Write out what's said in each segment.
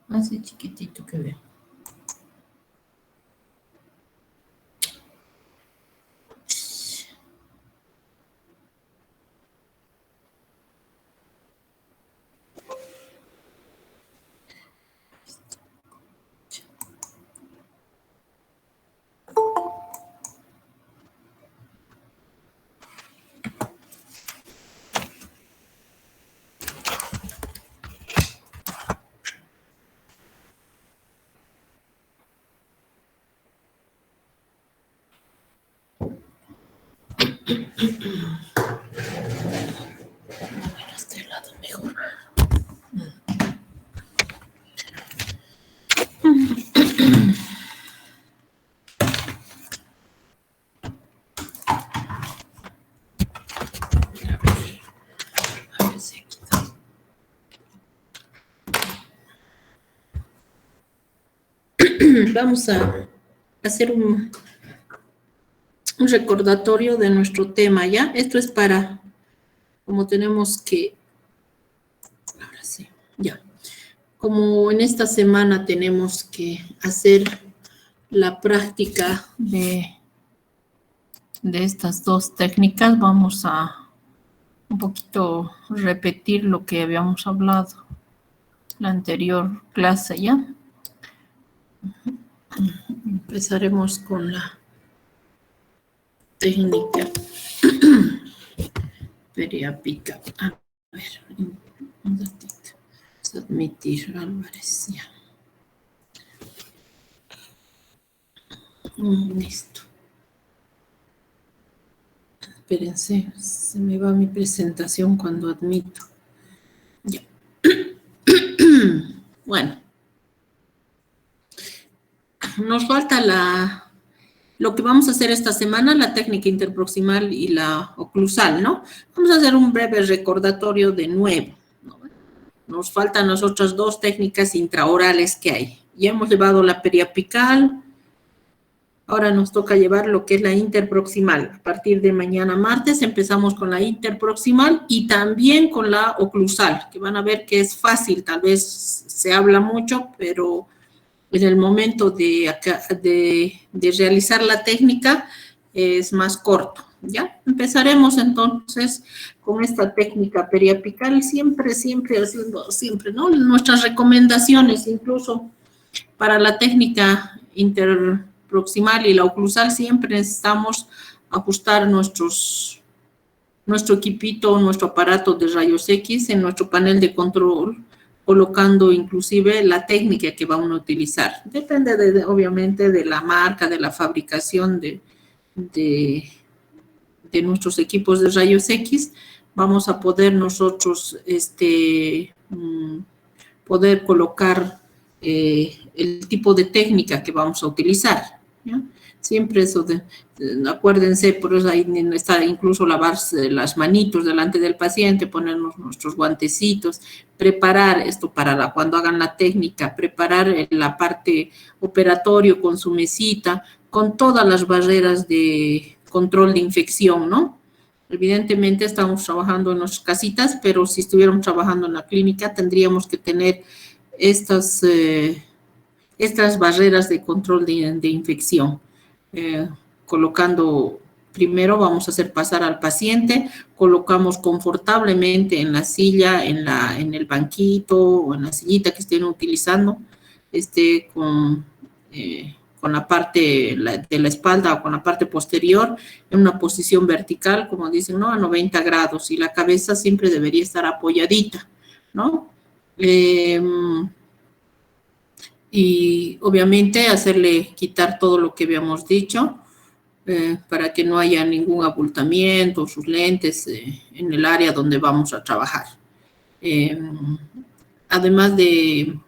Así chiquitito que veo. Este lado mejor. A ver si aquí está. Vamos a hacer un recordatorio de nuestro tema, ¿ya? Esto es para, como tenemos que, ahora sí, ya. Como en esta semana tenemos que hacer la práctica de estas dos técnicas, vamos a un poquito repetir lo que habíamos hablado la anterior clase, ¿ya? Empezaremos con la técnica periapical. A ver, un ratito. Admitir, Álvarez, ya. Listo. Espérense, se me va mi presentación cuando admito. Ya. Bueno. Nos falta lo que vamos a hacer esta semana, la técnica interproximal y la oclusal, ¿no? Vamos a hacer un breve recordatorio de nuevo, ¿no? Nos faltan las otras dos técnicas intraorales que hay. Ya hemos llevado la periapical, ahora nos toca llevar lo que es la interproximal. A partir de mañana martes empezamos con la interproximal y también con la oclusal, que van a ver que es fácil, tal vez se habla mucho, pero en el momento de realizar la técnica es más corto, ¿ya? Empezaremos entonces con esta técnica periapical, siempre haciendo, siempre, ¿no? Nuestras recomendaciones, incluso para la técnica interproximal y la oclusal, siempre necesitamos ajustar nuestro equipito, nuestro aparato de rayos X en nuestro panel de control, colocando inclusive la técnica que van a utilizar. Depende, obviamente, de la marca, de la fabricación de nuestros equipos de rayos X. Vamos a poder nosotros poder colocar el tipo de técnica que vamos a utilizar, ¿ya? Siempre eso acuérdense, por eso ahí está incluso lavarse las manitos delante del paciente, ponernos nuestros guantecitos, preparar esto para cuando hagan la técnica, preparar la parte operatorio con su mesita, con todas las barreras de control de infección, ¿no? Evidentemente estamos trabajando en nuestras casitas, pero si estuviéramos trabajando en la clínica tendríamos que tener estas barreras de control de infección. Colocando, primero vamos a hacer pasar al paciente, colocamos confortablemente en la silla, en el banquito o en la sillita que estén utilizando, con la parte de la espalda o con la parte posterior en una posición vertical, como dicen, ¿no? A 90 grados, y la cabeza siempre debería estar apoyadita, ¿no? Y obviamente quitar todo lo que habíamos dicho para que no haya ningún abultamiento, sus lentes en el área donde vamos a trabajar. Además de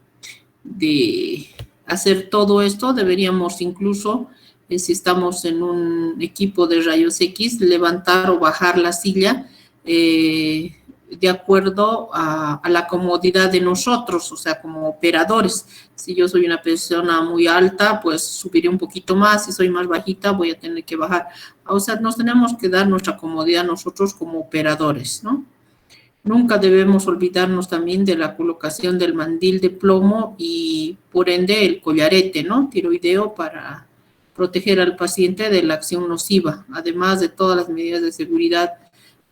hacer todo esto, deberíamos incluso, si estamos en un equipo de rayos X, levantar o bajar la silla de acuerdo a la comodidad de nosotros, o sea, como operadores. Si yo soy una persona muy alta, pues subiré un poquito más. Si soy más bajita, voy a tener que bajar. O sea, nos tenemos que dar nuestra comodidad nosotros como operadores, ¿no? Nunca debemos olvidarnos también de la colocación del mandil de plomo y, por ende, el collarete, ¿no? Tiroideo para proteger al paciente de la acción nociva, además de todas las medidas de seguridad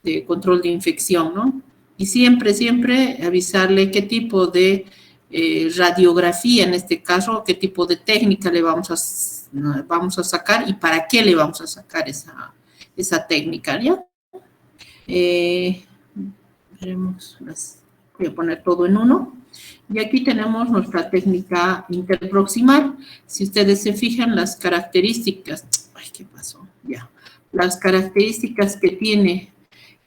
de control de infección, ¿no? Y siempre, siempre avisarle qué tipo de radiografía, en este caso, qué tipo de técnica le vamos a sacar y para qué le vamos a sacar esa técnica, ¿ya? Veremos, voy a poner todo en uno. Y aquí tenemos nuestra técnica interproximal. Si ustedes se fijan, las características, ay, ¿qué pasó? Ya. Las características que tiene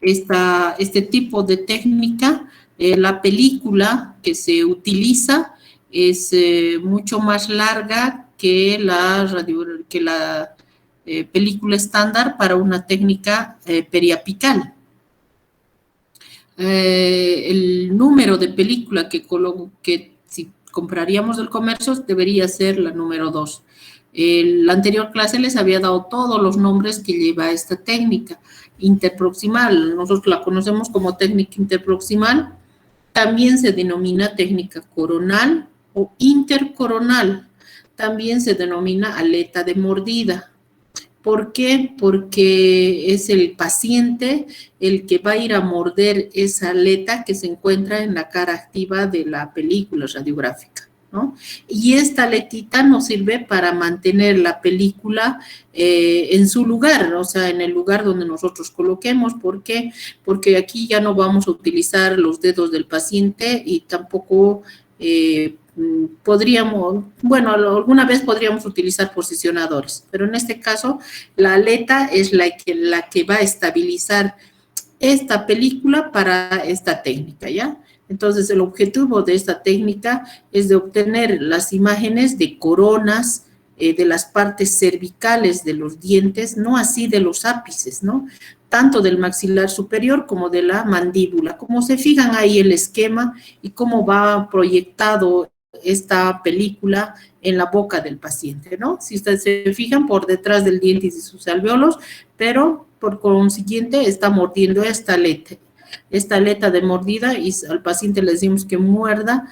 este tipo de técnica, la película que se utiliza es mucho más larga que la película estándar para una técnica periapical. El número de película que si compraríamos del comercio debería ser la número 2. La anterior clase les había dado todos los nombres que lleva esta técnica interproximal. Nosotros la conocemos como técnica interproximal. También se denomina técnica coronal o intercoronal. También se denomina aleta de mordida. ¿Por qué? Porque es el paciente el que va a ir a morder esa aleta que se encuentra en la cara activa de la película radiográfica, ¿no? Y esta aletita nos sirve para mantener la película en su lugar, o sea, en el lugar donde nosotros coloquemos. ¿Por qué? Porque aquí ya no vamos a utilizar los dedos del paciente y tampoco podríamos, bueno, alguna vez podríamos utilizar posicionadores, pero en este caso la aleta es la que va a estabilizar esta película para esta técnica, ¿ya? Entonces, el objetivo de esta técnica es de obtener las imágenes de coronas, de las partes cervicales de los dientes, no así de los ápices, ¿no? Tanto del maxilar superior como de la mandíbula. Como se fijan ahí el esquema y cómo va proyectado esta película en la boca del paciente, ¿no? Si ustedes se fijan, por detrás del diente y de sus alvéolos, pero por consiguiente está mordiendo esta aleta de mordida, y al paciente le decimos que muerda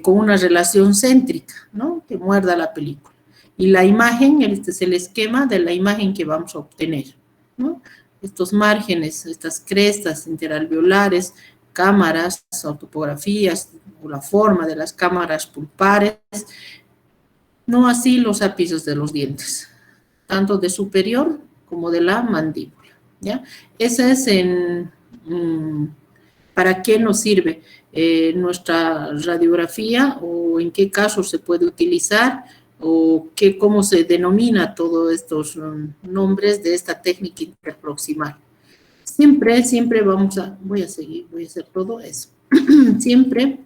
con una relación céntrica, ¿no? Que muerda la película. Y la imagen, este es el esquema de la imagen que vamos a obtener, ¿no? Estos márgenes, estas crestas interalveolares, cámaras o topografías, o la forma de las cámaras pulpares, no así los ápices de los dientes, tanto de superior como de la mandíbula, ¿ya? Esa es ¿para qué nos sirve nuestra radiografía, o en qué casos se puede utilizar, o cómo se denomina todos estos nombres de esta técnica interproximal? Siempre voy a hacer todo eso. Siempre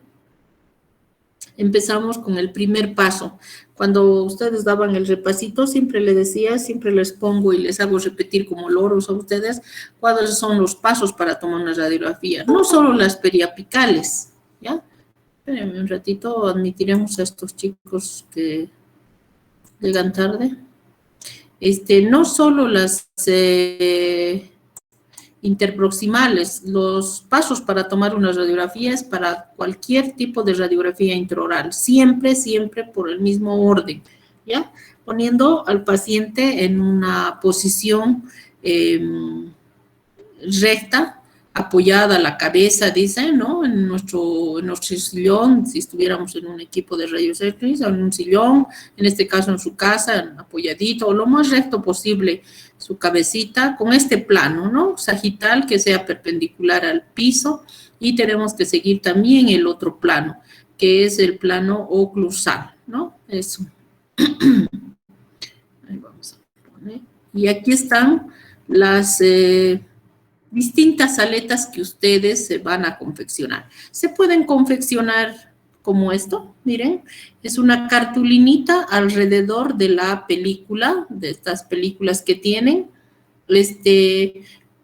empezamos con el primer paso. Cuando ustedes daban el repasito, siempre les decía, siempre les pongo y les hago repetir como loros a ustedes cuáles son los pasos para tomar una radiografía. No solo las periapicales, ¿ya? Espérenme un ratito, admitiremos a estos chicos que llegan tarde. No solo las interproximales, los pasos para tomar una radiografía es para cualquier tipo de radiografía intraoral, siempre por el mismo orden, ¿ya? Poniendo al paciente en una posición recta, apoyada la cabeza, dice, ¿no? En nuestro sillón, si estuviéramos en un equipo de rayos X, en un sillón, en este caso en su casa, apoyadito, o lo más recto posible, su cabecita, con este plano, ¿no? Sagital, que sea perpendicular al piso, y tenemos que seguir también el otro plano, que es el plano oclusal, ¿no? Eso. Ahí vamos a poner. Y aquí están las distintas aletas que ustedes se van a confeccionar. Se pueden confeccionar como esto, miren, es una cartulinita alrededor de la película, de estas películas que tienen,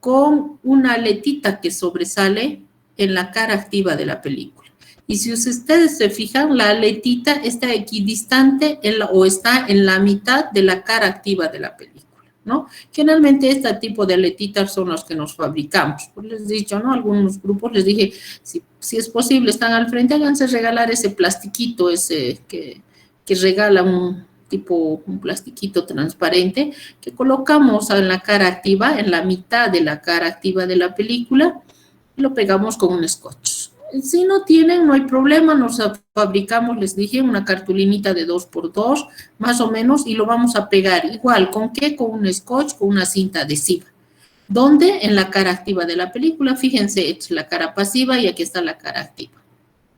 con una aletita que sobresale en la cara activa de la película. Y si ustedes se fijan, la aletita está equidistante o está en la mitad de la cara activa de la película, ¿no? Generalmente este tipo de aletitas son las que nos fabricamos. Pues les he dicho, ¿no? Algunos grupos les dije, si es posible, están al frente, háganse regalar ese plastiquito, ese que regala un plastiquito transparente, que colocamos en la cara activa, en la mitad de la cara activa de la película, y lo pegamos con un scotch. Si no tienen, no hay problema, nos fabricamos, les dije, una cartulinita de 2x2, más o menos, y lo vamos a pegar igual, ¿con qué? Con un scotch, con una cinta adhesiva. ¿Dónde? En la cara activa de la película, fíjense, es la cara pasiva y aquí está la cara activa.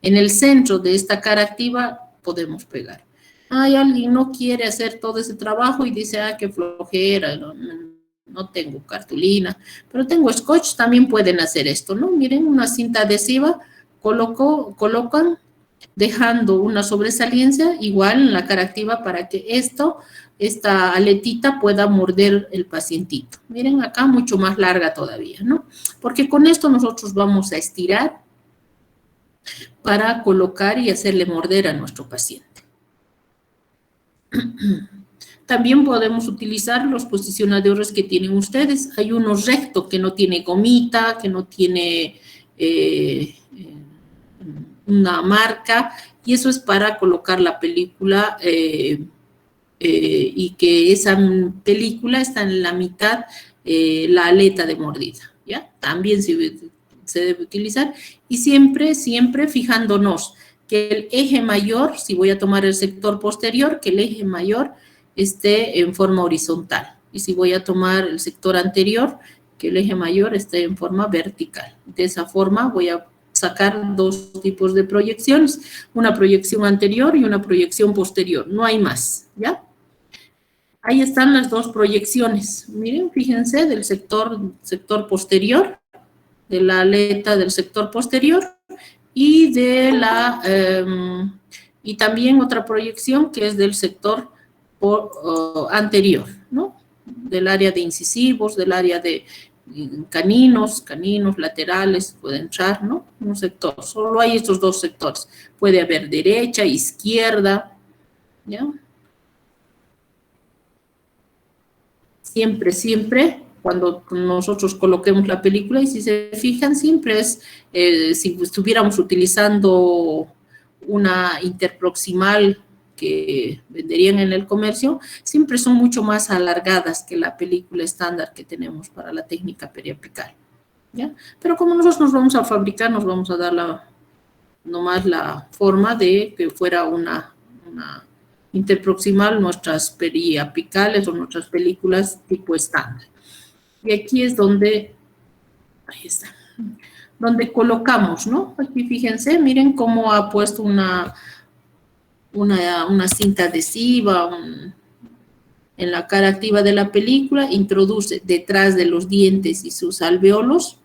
En el centro de esta cara activa podemos pegar. Hay alguien no quiere hacer todo ese trabajo y dice, qué flojera, no tengo cartulina, pero tengo scotch, también pueden hacer esto, ¿no? Miren, una cinta adhesiva, colocan dejando una sobresaliencia igual en la cara activa para que esta aletita pueda morder el pacientito. Miren acá, mucho más larga todavía, ¿no? Porque con esto nosotros vamos a estirar para colocar y hacerle morder a nuestro paciente. También podemos utilizar los posicionadores que tienen ustedes. Hay uno recto que no tiene gomita, que no tiene una marca, y eso es para colocar la película y que esa película está en la mitad, la aleta de mordida, ¿ya? También se debe utilizar, y siempre fijándonos que el eje mayor, si voy a tomar el sector posterior, que el eje mayor esté en forma horizontal, y si voy a tomar el sector anterior, que el eje mayor esté en forma vertical. De esa forma voy a sacar dos tipos de proyecciones, una proyección anterior y una proyección posterior, no hay más, ¿ya? Ahí están las dos proyecciones, miren, fíjense, del sector posterior, de la aleta del sector posterior, y y también otra proyección que es del sector anterior, ¿no? Del área de incisivos, del área de caninos laterales, puede entrar, ¿no? Un sector, solo hay estos dos sectores. Puede haber derecha, izquierda, ¿ya? Siempre, cuando nosotros coloquemos la película, y si se fijan, siempre es, si estuviéramos utilizando una interproximal que venderían en el comercio, siempre son mucho más alargadas que la película estándar que tenemos para la técnica periapical, ¿ya? Pero como nosotros nos vamos a fabricar, nos vamos a dar nomás la forma de que fuera una interproximal, nuestras periapicales o nuestras películas tipo estándar. Y aquí es donde, ahí está, donde colocamos, ¿no? Aquí fíjense, miren cómo ha puesto una cinta adhesiva en la cara activa de la película, introduce detrás de los dientes y sus alvéolos.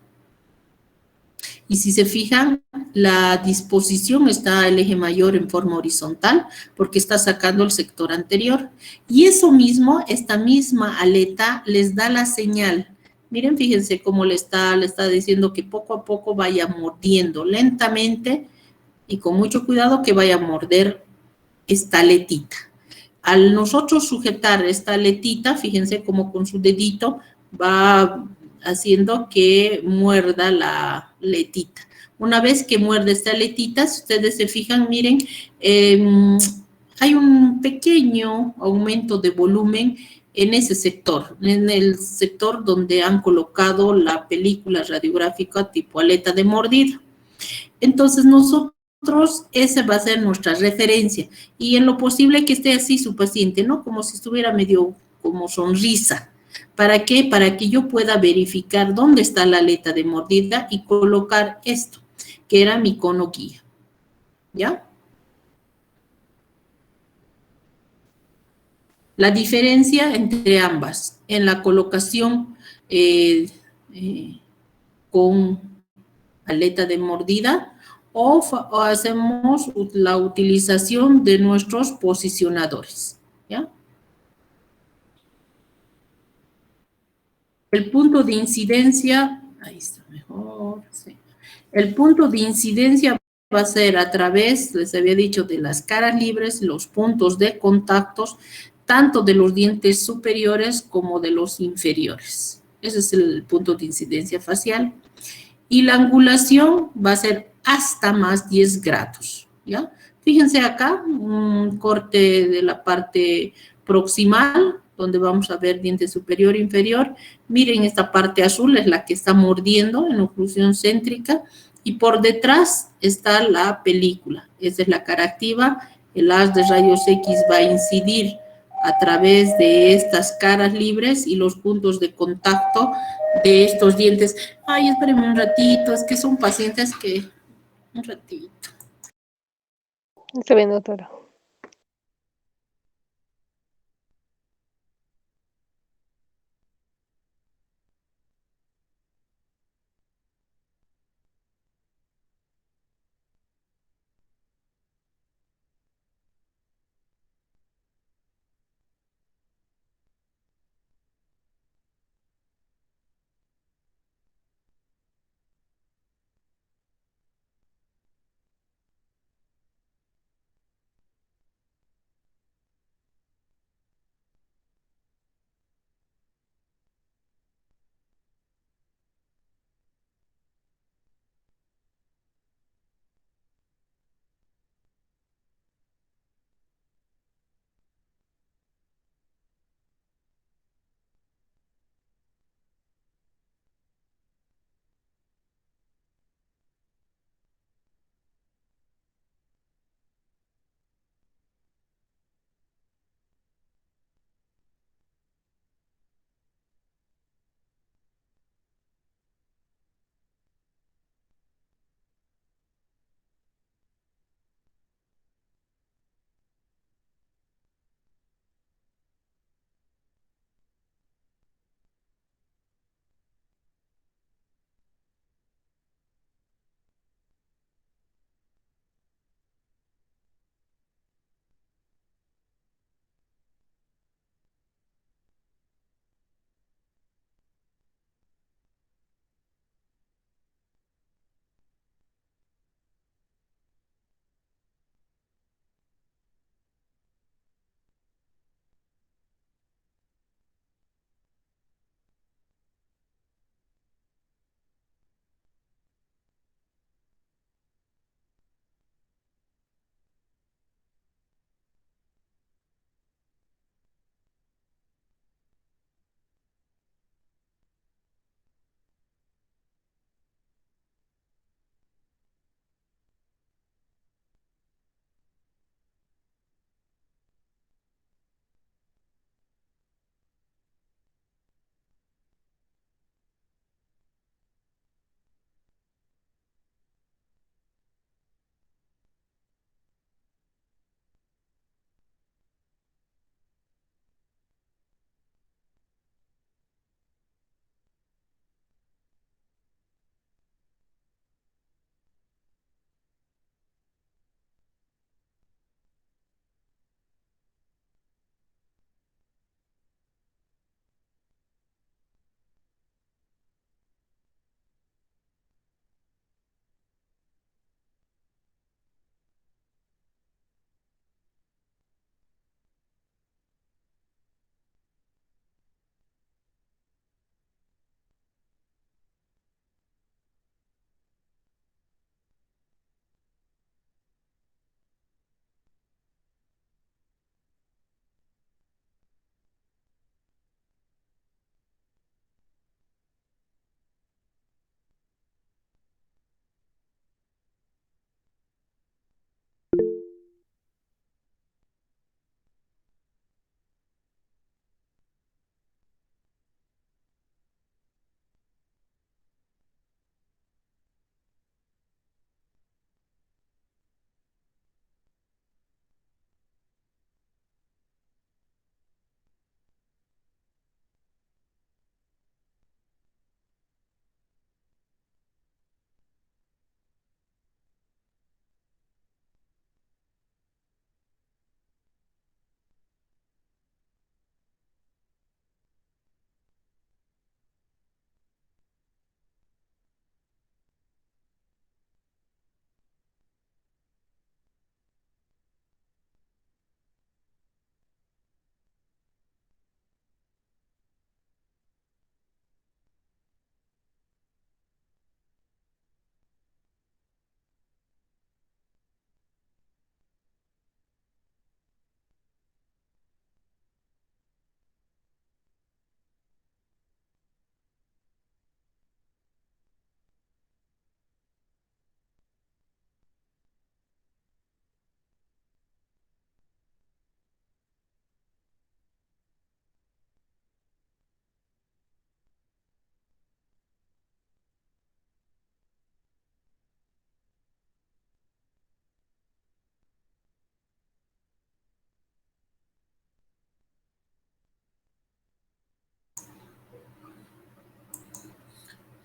Y si se fijan, la disposición está el eje mayor en forma horizontal porque está sacando el sector anterior. Y eso mismo, esta misma aleta les da la señal. Miren, fíjense cómo le está diciendo que poco a poco vaya mordiendo lentamente y con mucho cuidado que vaya a morder esta aletita. Al nosotros sujetar esta aletita, fíjense cómo con su dedito va haciendo que muerda la aletita. Una vez que muerde esta aletita, si ustedes se fijan, miren, hay un pequeño aumento de volumen en ese sector, en el sector donde han colocado la película radiográfica tipo aleta de mordida. Entonces, esa va a ser nuestra referencia, y en lo posible que esté así su paciente, ¿no? Como si estuviera medio como sonrisa. ¿Para qué? Para que yo pueda verificar dónde está la aleta de mordida y colocar esto, que era mi cono guía, ¿ya? La diferencia entre ambas en la colocación con aleta de mordida o hacemos la utilización de nuestros posicionadores, ¿ya? El punto de incidencia, ahí está mejor, sí. El punto de incidencia va a ser a través, les había dicho, de las caras libres, los puntos de contactos, tanto de los dientes superiores como de los inferiores. Ese es el punto de incidencia facial. Y la angulación va a ser hasta más 10 grados, ¿ya? Fíjense acá, un corte de la parte proximal, donde vamos a ver diente superior e inferior. Miren, esta parte azul es la que está mordiendo en oclusión céntrica y por detrás está la película. Esta es la cara activa. El haz de rayos X va a incidir a través de estas caras libres y los puntos de contacto de estos dientes. Ay, espérenme un ratito, es que son pacientes que... Un ratito. Está bien, doctora.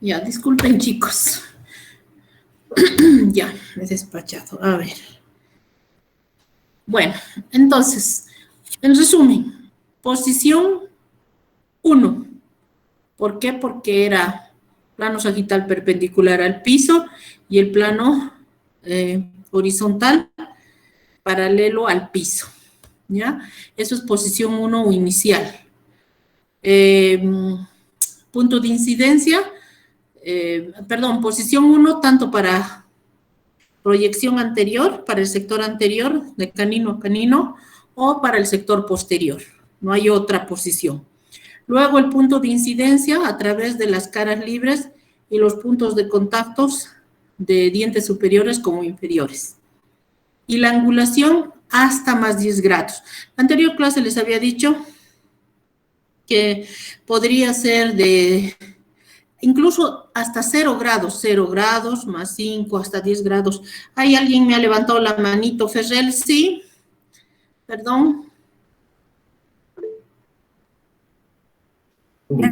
Ya, disculpen, chicos. Ya, me he despachado. A ver. Bueno, entonces, en resumen, posición 1. ¿Por qué? Porque era plano sagital perpendicular al piso y el plano horizontal paralelo al piso. ¿Ya? Eso es posición 1 o inicial. Punto de incidencia, posición 1 tanto para proyección anterior, para el sector anterior, de canino a canino, o para el sector posterior. No hay otra posición. Luego el punto de incidencia a través de las caras libres y los puntos de contactos de dientes superiores como inferiores. Y la angulación hasta más 10 grados. La anterior clase les había dicho que podría ser de incluso hasta 0 grados, más 5, hasta 10 grados. ¿Hay alguien me ha levantado la manito, Ferrell? Sí, perdón.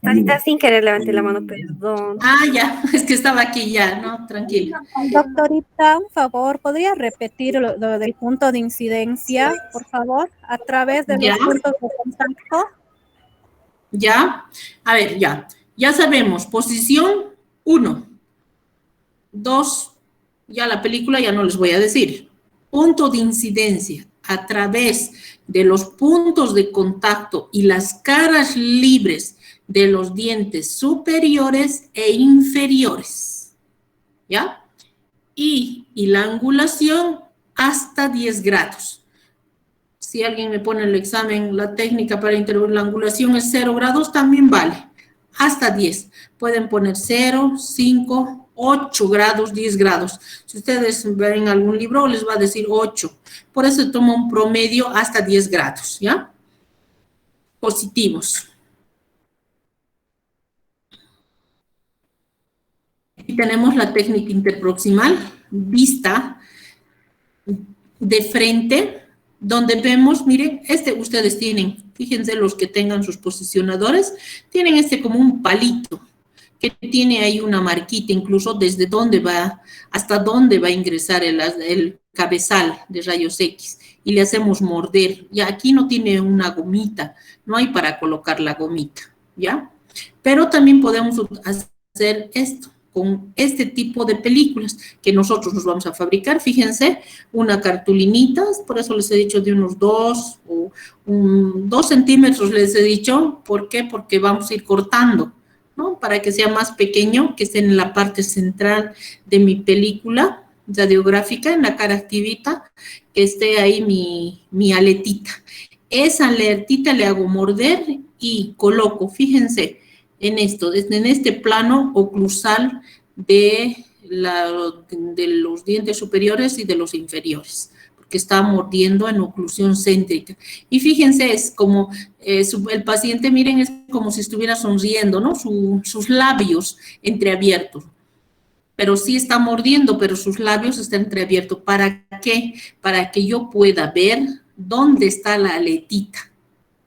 Ahorita sin querer levanté la mano, perdón. Ah, ya, es que estaba aquí ya, ¿no? Tranquila. Doctorita, un favor, ¿podría repetir lo del punto de incidencia, por favor, a través de Ya. los puntos de contacto? Ya, a ver, ya. Ya sabemos, posición 1. 2, ya la película ya no les voy a decir. Punto de incidencia a través de los puntos de contacto y las caras libres de los dientes superiores e inferiores. ¿Ya? Y la angulación hasta 10 grados. Si alguien me pone el examen, la técnica para intervenir la angulación es 0 grados, también vale. Hasta 10. Pueden poner 0, 5, 8 grados, 10 grados. Si ustedes ven algún libro, les va a decir 8. Por eso toma un promedio hasta 10 grados, ¿ya? Positivos. Aquí tenemos la técnica interproximal, vista de frente, donde vemos, miren, ustedes tienen, fíjense los que tengan sus posicionadores, tienen como un palito, que tiene ahí una marquita, incluso desde dónde va, hasta dónde va a ingresar el cabezal de rayos X, y le hacemos morder. Ya aquí no tiene una gomita, no hay para colocar la gomita, ¿ya? Pero también podemos hacer esto, con este tipo de películas que nosotros nos vamos a fabricar. Fíjense, una cartulinita, por eso les he dicho de unos 2 o 2 centímetros les he dicho. ¿Por qué? Porque vamos a ir cortando, ¿no? Para que sea más pequeño, que esté en la parte central de mi película radiográfica, en la cara activita, que esté ahí mi aletita. Esa aletita le hago morder y coloco, fíjense, en este plano oclusal de los dientes superiores y de los inferiores, porque está mordiendo en oclusión céntrica. Y fíjense, es como el paciente, miren, es como si estuviera sonriendo, ¿no? Sus labios entreabiertos. Pero sí está mordiendo, pero sus labios están entreabiertos. ¿Para qué? Para que yo pueda ver dónde está la aletita.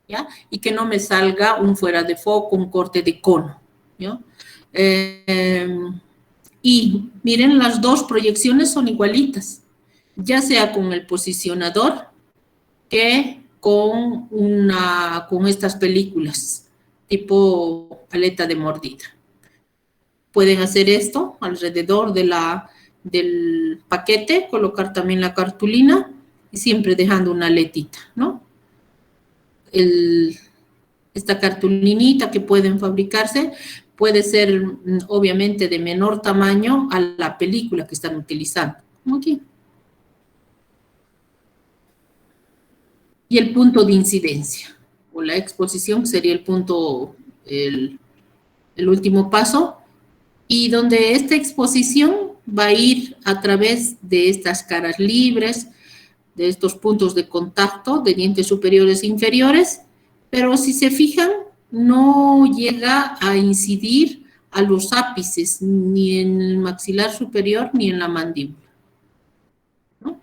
¿Ya? Y que no me salga un fuera de foco, un corte de cono, ¿ya? Y miren, las dos proyecciones son igualitas, ya sea con el posicionador que con estas películas, tipo paleta de mordida. Pueden hacer esto alrededor del paquete, colocar también la cartulina y siempre dejando una aletita, ¿no? Esta cartulinita que pueden fabricarse puede ser obviamente de menor tamaño a la película que están utilizando, como aquí. Y el punto de incidencia o la exposición sería el punto, el último paso, y donde esta exposición va a ir a través de estas caras libres, de estos puntos de contacto de dientes superiores e inferiores, pero si se fijan, no llega a incidir a los ápices, ni en el maxilar superior, ni en la mandíbula, ¿no?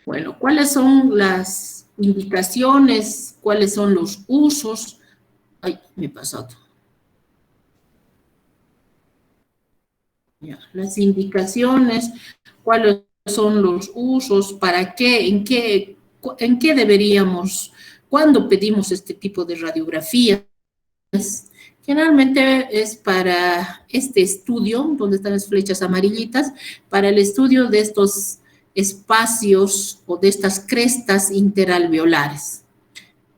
Bueno, ¿cuáles son las indicaciones? ¿Cuáles son los usos Ay, me he pasado. Ya, las indicaciones, cuáles son los usos, para qué, en qué deberíamos, cuándo pedimos este tipo de radiografías. Generalmente es para este estudio, donde están las flechas amarillitas, para el estudio de estos espacios o de estas crestas interalveolares.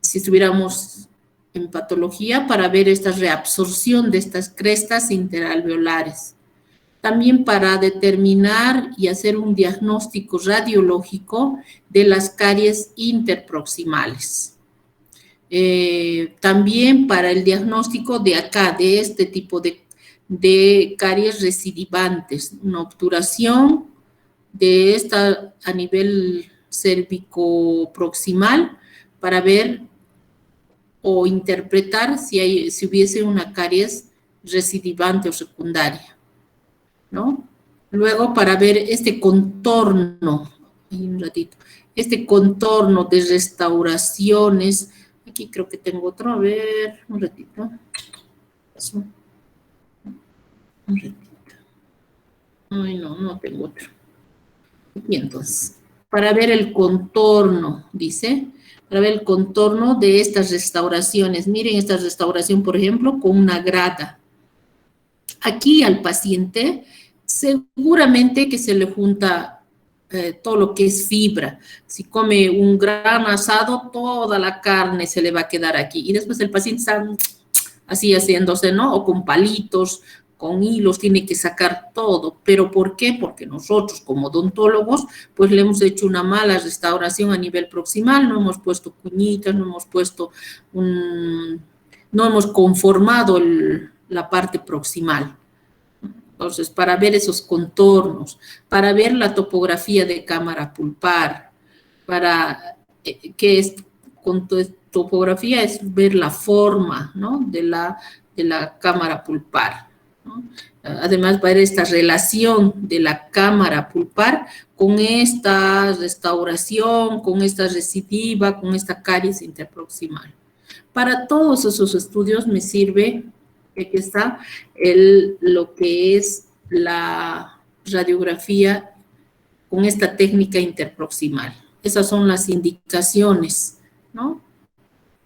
Si estuviéramos en patología, para ver esta reabsorción de estas crestas interalveolares. También para determinar y hacer un diagnóstico radiológico de las caries interproximales. También para el diagnóstico de acá, de este tipo de caries recidivantes, una obturación de esta a nivel cérvico-proximal para ver o interpretar si hubiese una caries recidivante o secundaria, ¿no? Luego para ver este contorno, un ratito, este contorno de restauraciones. Aquí creo que tengo otro, a ver, un ratito. Eso. Un ratito. Ay, no tengo otro. Y entonces, para ver el contorno, dice, para ver el contorno de estas restauraciones. Miren esta restauración, por ejemplo, con una grada. Aquí al paciente seguramente que se le junta todo lo que es fibra. Si come un gran asado, toda la carne se le va a quedar aquí. Y después el paciente está así haciéndose, ¿no? O con palitos, con hilos, tiene que sacar todo. ¿Pero por qué? Porque nosotros como odontólogos, pues le hemos hecho una mala restauración a nivel proximal, no hemos puesto cuñitas, no hemos puesto no hemos conformado la parte proximal. Entonces, para ver esos contornos, para ver la topografía de cámara pulpar, ¿qué es topografía? Es ver la forma, ¿no? de la cámara pulpar, ¿no? Además, ver esta relación de la cámara pulpar con esta restauración, con esta recidiva, con esta caries interproximal. Para todos esos estudios me sirve, aquí está, lo que es la radiografía con esta técnica interproximal. Esas son las indicaciones, ¿no?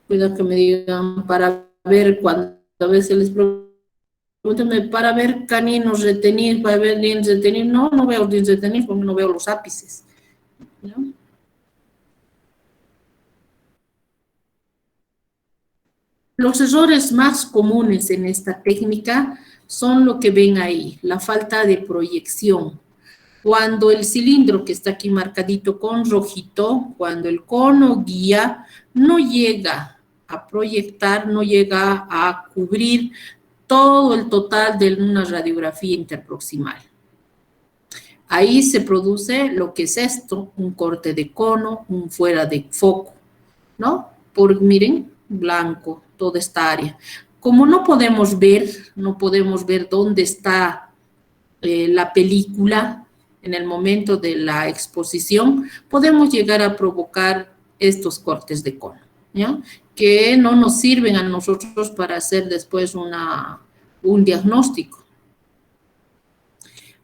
Cuidado que me digan para ver cuando a veces les preguntan para ver caninos retenidos, para ver dientes retenidos. No veo dientes retenidos porque no veo los ápices, ¿no? Los errores más comunes en esta técnica son lo que ven ahí, la falta de proyección. Cuando el cilindro que está aquí marcadito con rojito, cuando el cono guía no llega a proyectar, no llega a cubrir todo el total de una radiografía interproximal. Ahí se produce lo que es esto, un corte de cono, un fuera de foco, ¿no? Miren, blanco, toda esta área. Como no podemos ver dónde está la película en el momento de la exposición, podemos llegar a provocar estos cortes de cono, ¿ya? Que no nos sirven a nosotros para hacer después un diagnóstico.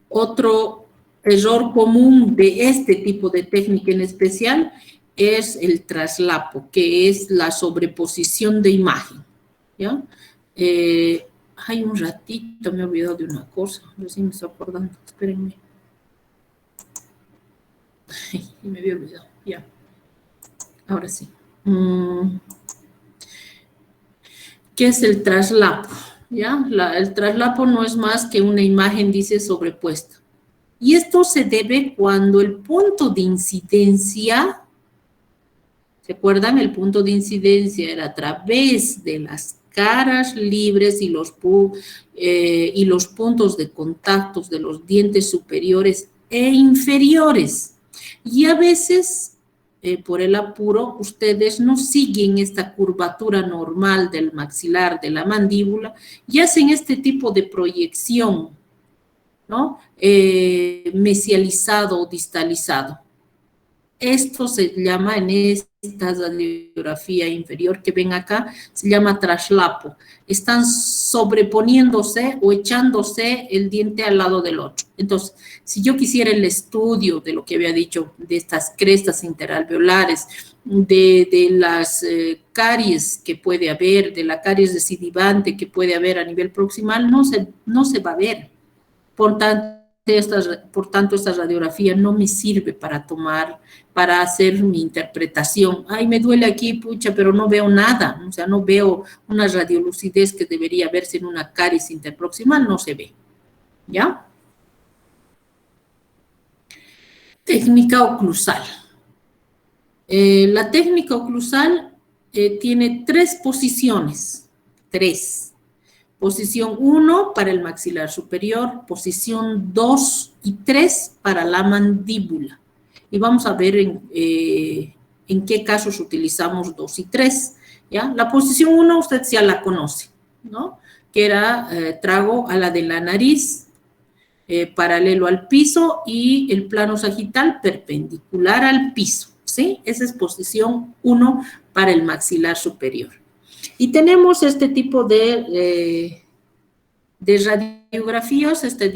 Otro error común de este tipo de técnica en especial es el traslapo, que es la sobreposición de imagen, ¿ya? Hay un ratito, me he olvidado de una cosa, recién me estoy acordando, espérenme. Ay, me había olvidado, ya. Ahora sí. ¿Qué es el traslapo? ¿Ya? El traslapo no es más que una imagen, dice, sobrepuesta. Y esto se debe cuando el punto de incidencia, ¿se acuerdan? El punto de incidencia era a través de las caras libres y los puntos de contactos de los dientes superiores e inferiores. Y a veces, por el apuro, ustedes no siguen esta curvatura normal del maxilar, de la mandíbula, y hacen este tipo de proyección, ¿no? Mesializado o distalizado. Esto se llama, en esta radiografía inferior que ven acá, se llama traslapo. Están sobreponiéndose o echándose el diente al lado del otro. Entonces, si yo quisiera el estudio de lo que había dicho, de estas crestas interalveolares, de las caries que puede haber, de la caries recidivante que puede haber a nivel proximal, no se va a ver. Por tanto, esta radiografía no me sirve para hacer mi interpretación. Ay, me duele aquí, pucha, pero no veo nada. O sea, no veo una radiolucidez que debería verse en una caries interproximal, no se ve. ¿Ya? Técnica oclusal. La técnica oclusal tiene 3 posiciones. 3. Posición 1 para el maxilar superior, posición 2 y 3 para la mandíbula. Y vamos a ver en qué casos utilizamos 2 y 3. ¿Ya? La posición 1 usted ya la conoce, ¿no? Que era trago a la de la nariz, paralelo al piso y el plano sagital perpendicular al piso, ¿sí? Esa es posición 1 para el maxilar superior. Y tenemos este tipo de radiografías, este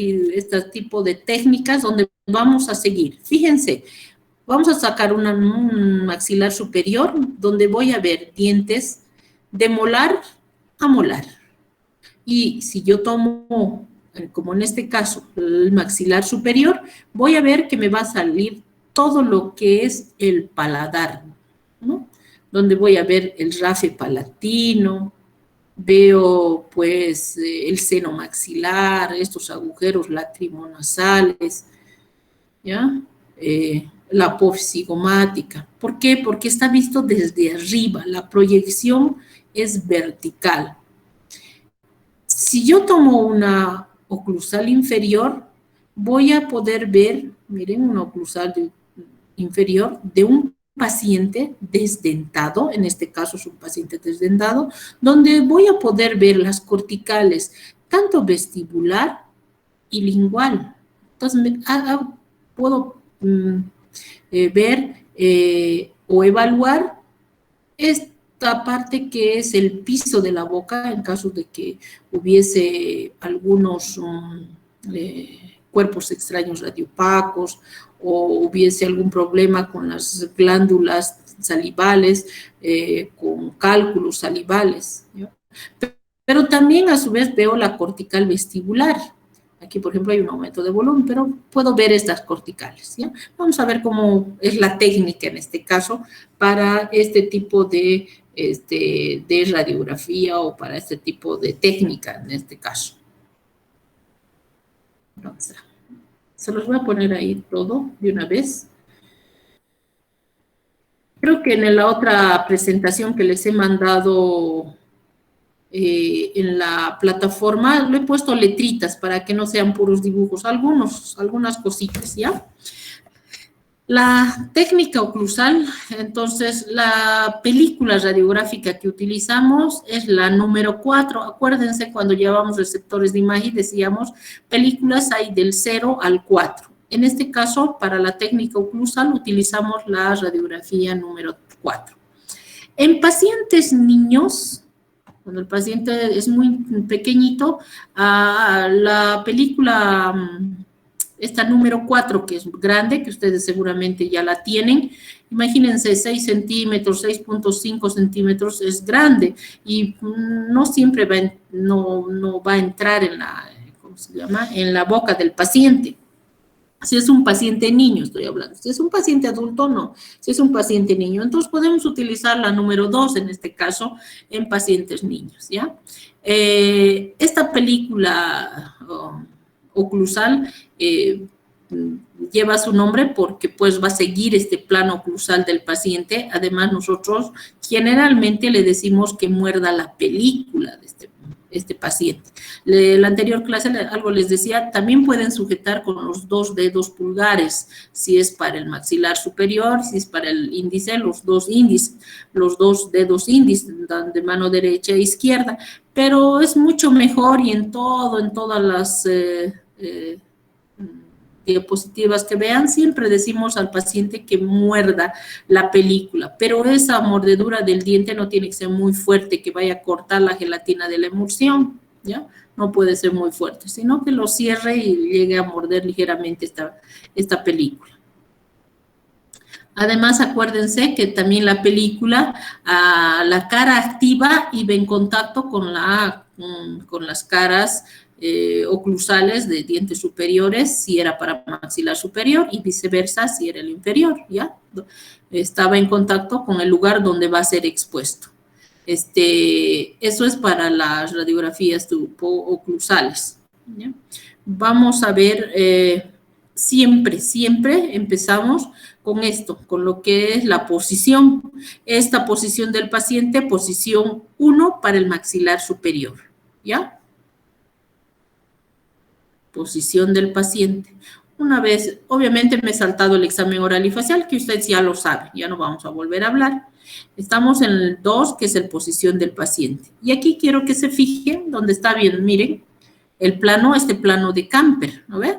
tipo de técnicas donde vamos a seguir. Fíjense, vamos a sacar un maxilar superior donde voy a ver dientes de molar a molar. Y si yo tomo, como en este caso, el maxilar superior, voy a ver que me va a salir todo lo que es el paladar, ¿no? Donde voy a ver el rafe palatino, veo pues el seno maxilar, estos agujeros lacrimonasales, ¿ya? La apófisis zigomática. ¿Por qué? Porque está visto desde arriba, la proyección es vertical. Si yo tomo una oclusal inferior, voy a poder ver, miren, una oclusal inferior de un paciente desdentado, en este caso es un paciente desdentado, donde voy a poder ver las corticales, tanto vestibular y lingual. Entonces, puedo ver o evaluar esta parte que es el piso de la boca, en caso de que hubiese algunos cuerpos extraños radiopacos, o hubiese algún problema con las glándulas salivales, con cálculos salivales, ¿no? Pero también a su vez veo la cortical vestibular. Aquí, por ejemplo, hay un aumento de volumen, pero puedo ver estas corticales, ¿ya? Vamos a ver cómo es la técnica en este caso para este tipo de radiografía o para este tipo de técnica en este caso. Entonces, se los voy a poner ahí todo de una vez. Creo que en la otra presentación que les he mandado en la plataforma, le he puesto letritas para que no sean puros dibujos, algunas cositas, ¿ya? La técnica oclusal, entonces, la película radiográfica que utilizamos es la número 4. Acuérdense, cuando llevamos receptores de imagen, decíamos, películas hay del 0 al 4. En este caso, para la técnica oclusal, utilizamos la radiografía número 4. En pacientes niños, cuando el paciente es muy pequeñito, la película, esta número 4, que es grande, que ustedes seguramente ya la tienen, imagínense 6 centímetros, 6.5 centímetros, es grande y no siempre no va a entrar en la, ¿cómo se llama?, en la boca del paciente. Si es un paciente niño, estoy hablando. Si es un paciente adulto, no. Si es un paciente niño, entonces podemos utilizar la número 2, en este caso, en pacientes niños, ¿ya? Esta película oclusal lleva su nombre porque, pues, va a seguir este plano oclusal del paciente. Además, nosotros generalmente le decimos que muerda la película de este paciente. La anterior clase algo les decía, también pueden sujetar con los 2 dedos pulgares, si es para el maxilar superior, si es para el índice, los 2 índices, los 2 dedos índices de mano derecha e izquierda, pero es mucho mejor y en todas las diapositivas que vean, siempre decimos al paciente que muerda la película, pero esa mordedura del diente no tiene que ser muy fuerte, que vaya a cortar la gelatina de la emulsión, ¿ya? No puede ser muy fuerte, sino que lo cierre y llegue a morder ligeramente esta película. Además, acuérdense que también la película, la cara activa y va en contacto con las caras oclusales de dientes superiores, si era para maxilar superior, y viceversa, si era el inferior, ¿ya? Estaba en contacto con el lugar donde va a ser expuesto. Eso es para las radiografías oclusales, ¿ya? Vamos a ver, siempre empezamos con esto, con lo que es la posición. Esta posición del paciente, posición 1 para el maxilar superior, ¿ya? Posición del paciente. Una vez, obviamente me he saltado el examen oral y facial, que usted ya lo sabe, ya no vamos a volver a hablar. Estamos en el 2, que es la posición del paciente. Y aquí quiero que se fijen donde está bien, miren, el plano, este plano de Camper, ¿no ve?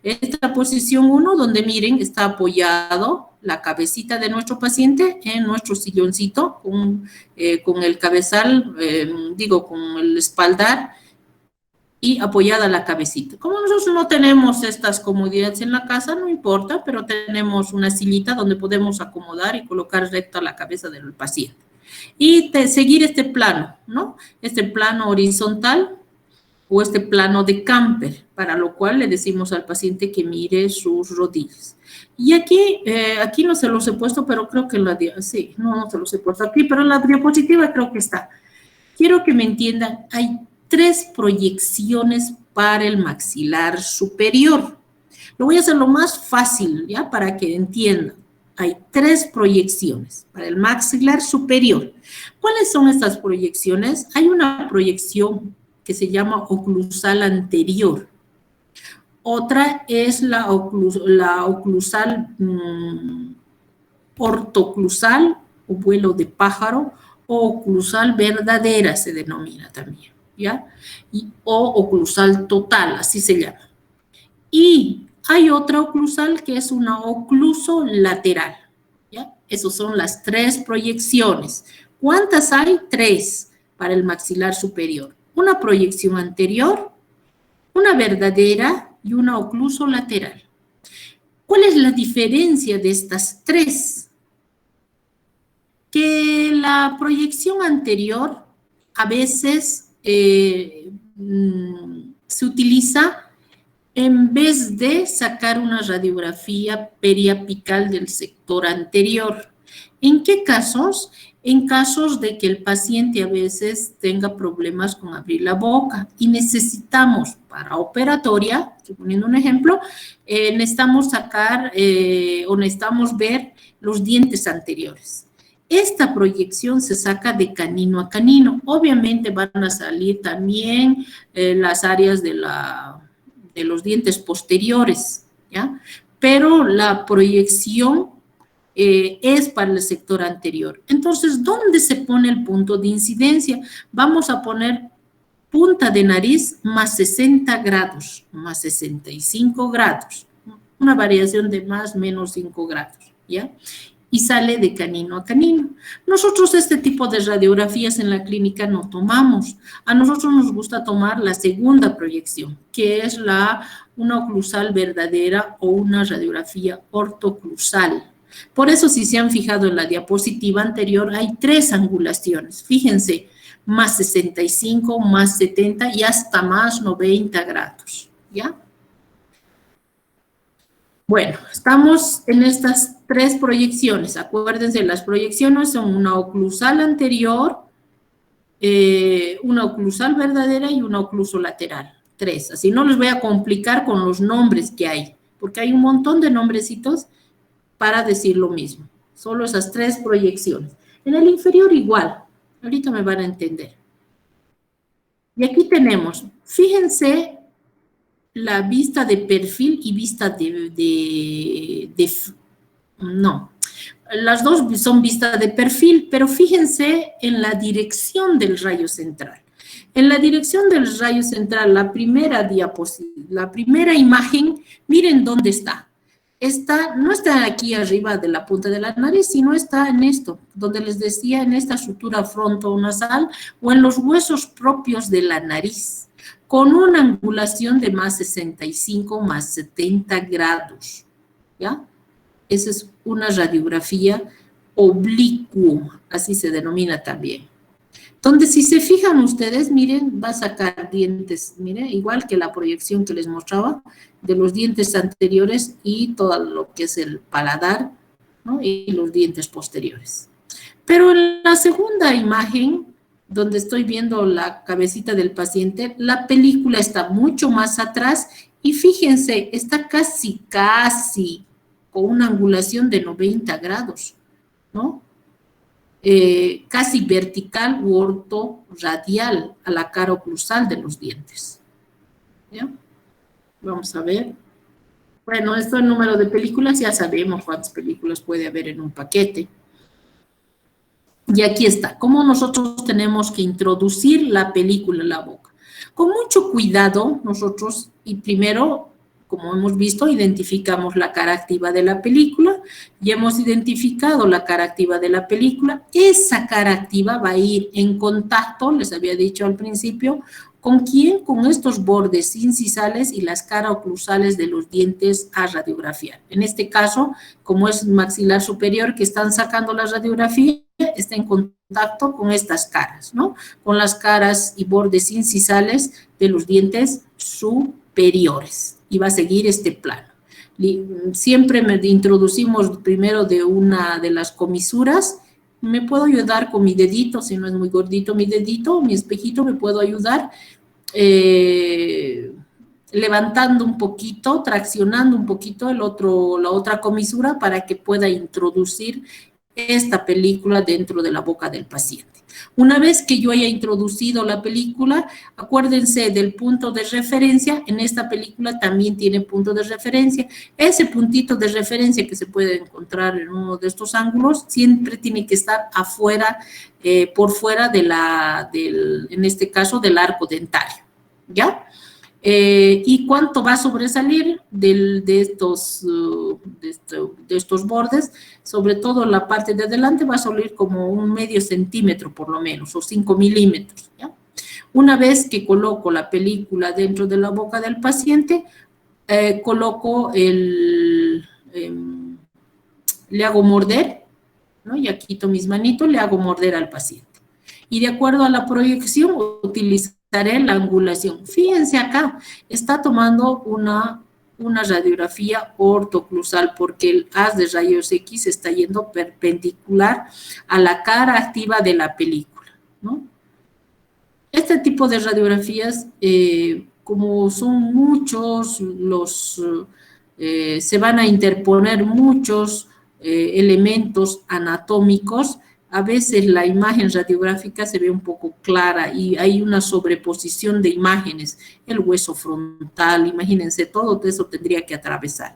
Esta posición 1, donde miren, está apoyado la cabecita de nuestro paciente en nuestro silloncito, con el cabezal, con el espaldar, y apoyada la cabecita. Como nosotros no tenemos estas comodidades en la casa, no importa, pero tenemos una sillita donde podemos acomodar y colocar recta la cabeza del paciente. Y seguir este plano, ¿no? Este plano horizontal o este plano de Camper, para lo cual le decimos al paciente que mire sus rodillas. Y aquí no se los he puesto, pero creo que no se los he puesto aquí, pero en la diapositiva creo que está. Quiero que me entiendan, hay 3 proyecciones para el maxilar superior. Lo voy a hacer lo más fácil, ¿ya? Para que entiendan. Hay 3 proyecciones para el maxilar superior. ¿Cuáles son estas proyecciones? Hay una proyección que se llama oclusal anterior. Otra es la oclusal ortoclusal o vuelo de pájaro, o oclusal verdadera se denomina también, ¿ya? O oclusal total, así se llama. Y hay otra oclusal que es una ocluso lateral, ¿ya? Esas son las 3 proyecciones. ¿Cuántas hay? 3 para el maxilar superior. Una proyección anterior, una verdadera y una ocluso lateral. ¿Cuál es la diferencia de estas 3? Que la proyección anterior a veces se utiliza en vez de sacar una radiografía periapical del sector anterior. ¿En qué casos? En casos de que el paciente a veces tenga problemas con abrir la boca y necesitamos para operatoria, estoy poniendo un ejemplo, necesitamos sacar o necesitamos ver los dientes anteriores. Esta proyección se saca de canino a canino. Obviamente van a salir también las áreas de los dientes posteriores, ¿ya? Pero la proyección es para el sector anterior. Entonces, ¿dónde se pone el punto de incidencia? Vamos a poner punta de nariz más 60 grados, más 65 grados. Una variación de más menos 5 grados, ¿ya? Y sale de canino a canino. Nosotros este tipo de radiografías en la clínica no tomamos. A nosotros nos gusta tomar la segunda proyección, que es una oclusal verdadera o una radiografía ortoclusal. Por eso, si se han fijado en la diapositiva anterior, hay 3 angulaciones. Fíjense, más 65, más 70 y hasta más 90 grados, ¿ya? Bueno, estamos en estas 3 proyecciones. Acuérdense, las proyecciones son una oclusal anterior, una oclusal verdadera y una ocluso lateral. 3. Así no les voy a complicar con los nombres que hay, porque hay un montón de nombrecitos para decir lo mismo. Solo esas 3 proyecciones. En el inferior igual. Ahorita me van a entender. Y aquí tenemos, fíjense, la vista de perfil y vista no, las dos son vistas de perfil, pero fíjense en la dirección del rayo central. En la dirección del rayo central, la primera la primera imagen, miren dónde está. No está aquí arriba de la punta de la nariz, sino está en esto, donde les decía, en esta sutura frontonasal o en los huesos propios de la nariz, con una angulación de más 65 más 70 grados, ¿ya? Esa es una radiografía oblicua, así se denomina también. Donde si se fijan ustedes, miren, va a sacar dientes, miren, igual que la proyección que les mostraba, de los dientes anteriores y todo lo que es el paladar, ¿no? Y los dientes posteriores. Pero en la segunda imagen, donde estoy viendo la cabecita del paciente, la película está mucho más atrás y fíjense, está casi con una angulación de 90 grados, ¿no? Casi vertical u ortorradial a la cara oclusal de los dientes. ¿Ya? Vamos a ver. Bueno, esto es el número de películas, ya sabemos cuántas películas puede haber en un paquete. Y aquí está, cómo nosotros tenemos que introducir la película en la boca. Con mucho cuidado nosotros, y primero, como hemos visto, identificamos la cara activa de la película, y hemos identificado la cara activa de la película. Esa cara activa va a ir en contacto, les había dicho al principio, ¿con quién? Con estos bordes incisales y las caras oclusales de los dientes a radiografiar. En este caso, como es maxilar superior que están sacando la radiografía, está en contacto con estas caras, ¿no? Con las caras y bordes incisales de los dientes superiores. Y va a seguir este plano. Siempre introducimos primero de una de las comisuras. Me puedo ayudar con mi dedito, si no es muy gordito mi dedito, mi espejito, me puedo ayudar levantando un poquito, traccionando un poquito la otra comisura para que pueda introducir esta película dentro de la boca del paciente. Una vez que yo haya introducido la película, acuérdense del punto de referencia. En esta película también tiene punto de referencia. Ese puntito de referencia que se puede encontrar en uno de estos ángulos siempre tiene que estar afuera, por fuera en este caso, del arco dentario, ¿ya? ¿Y cuánto va a sobresalir de estos bordes? Sobre todo la parte de adelante va a salir como un medio centímetro por lo menos, o 5 milímetros, ¿ya? Una vez que coloco la película dentro de la boca del paciente, coloco le hago morder, ¿no? Ya quito mis manitos, le hago morder al paciente. Y de acuerdo a la proyección, utilizaré la angulación. Fíjense acá, está tomando una radiografía ortoclusal porque el haz de rayos X está yendo perpendicular a la cara activa de la película, ¿no? Este tipo de radiografías, como son muchos, se van a interponer muchos elementos anatómicos. A veces la imagen radiográfica se ve un poco clara y hay una sobreposición de imágenes, el hueso frontal, imagínense, todo eso tendría que atravesar.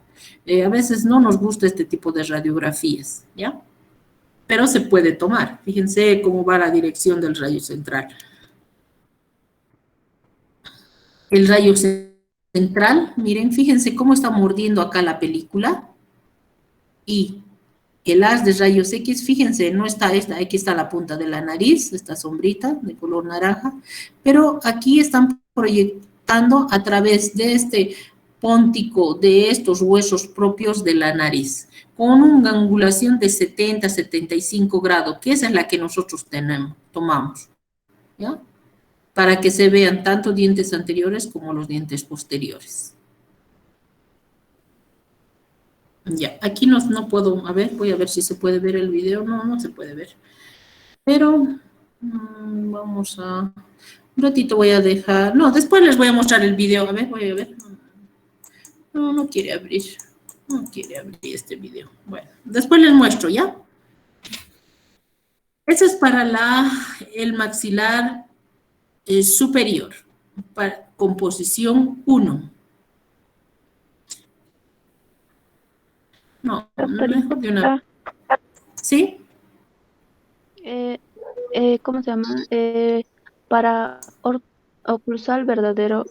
A veces no nos gusta este tipo de radiografías, ¿ya? Pero se puede tomar. Fíjense cómo va la dirección del rayo central. El rayo central, miren, fíjense cómo está mordiendo acá la película. Y el haz de rayos X, fíjense, no está aquí está la punta de la nariz, esta sombrita de color naranja, pero aquí están proyectando a través de este póntico, de estos huesos propios de la nariz, con una angulación de 70, 75 grados, que esa es la que nosotros tomamos, ¿ya? Para que se vean tanto dientes anteriores como los dientes posteriores. Ya, aquí no puedo, a ver, voy a ver si se puede ver el video. No se puede ver. Pero vamos a, un ratito voy a dejar, no, después les voy a mostrar el video. A ver, voy a ver. No quiere abrir. No quiere abrir este video. Bueno, después les muestro, ¿ya? Eso es para el maxilar superior, para composición 1. No, mejor de una. ¿Sí? ¿Cómo se llama? Para oclusal verdadero,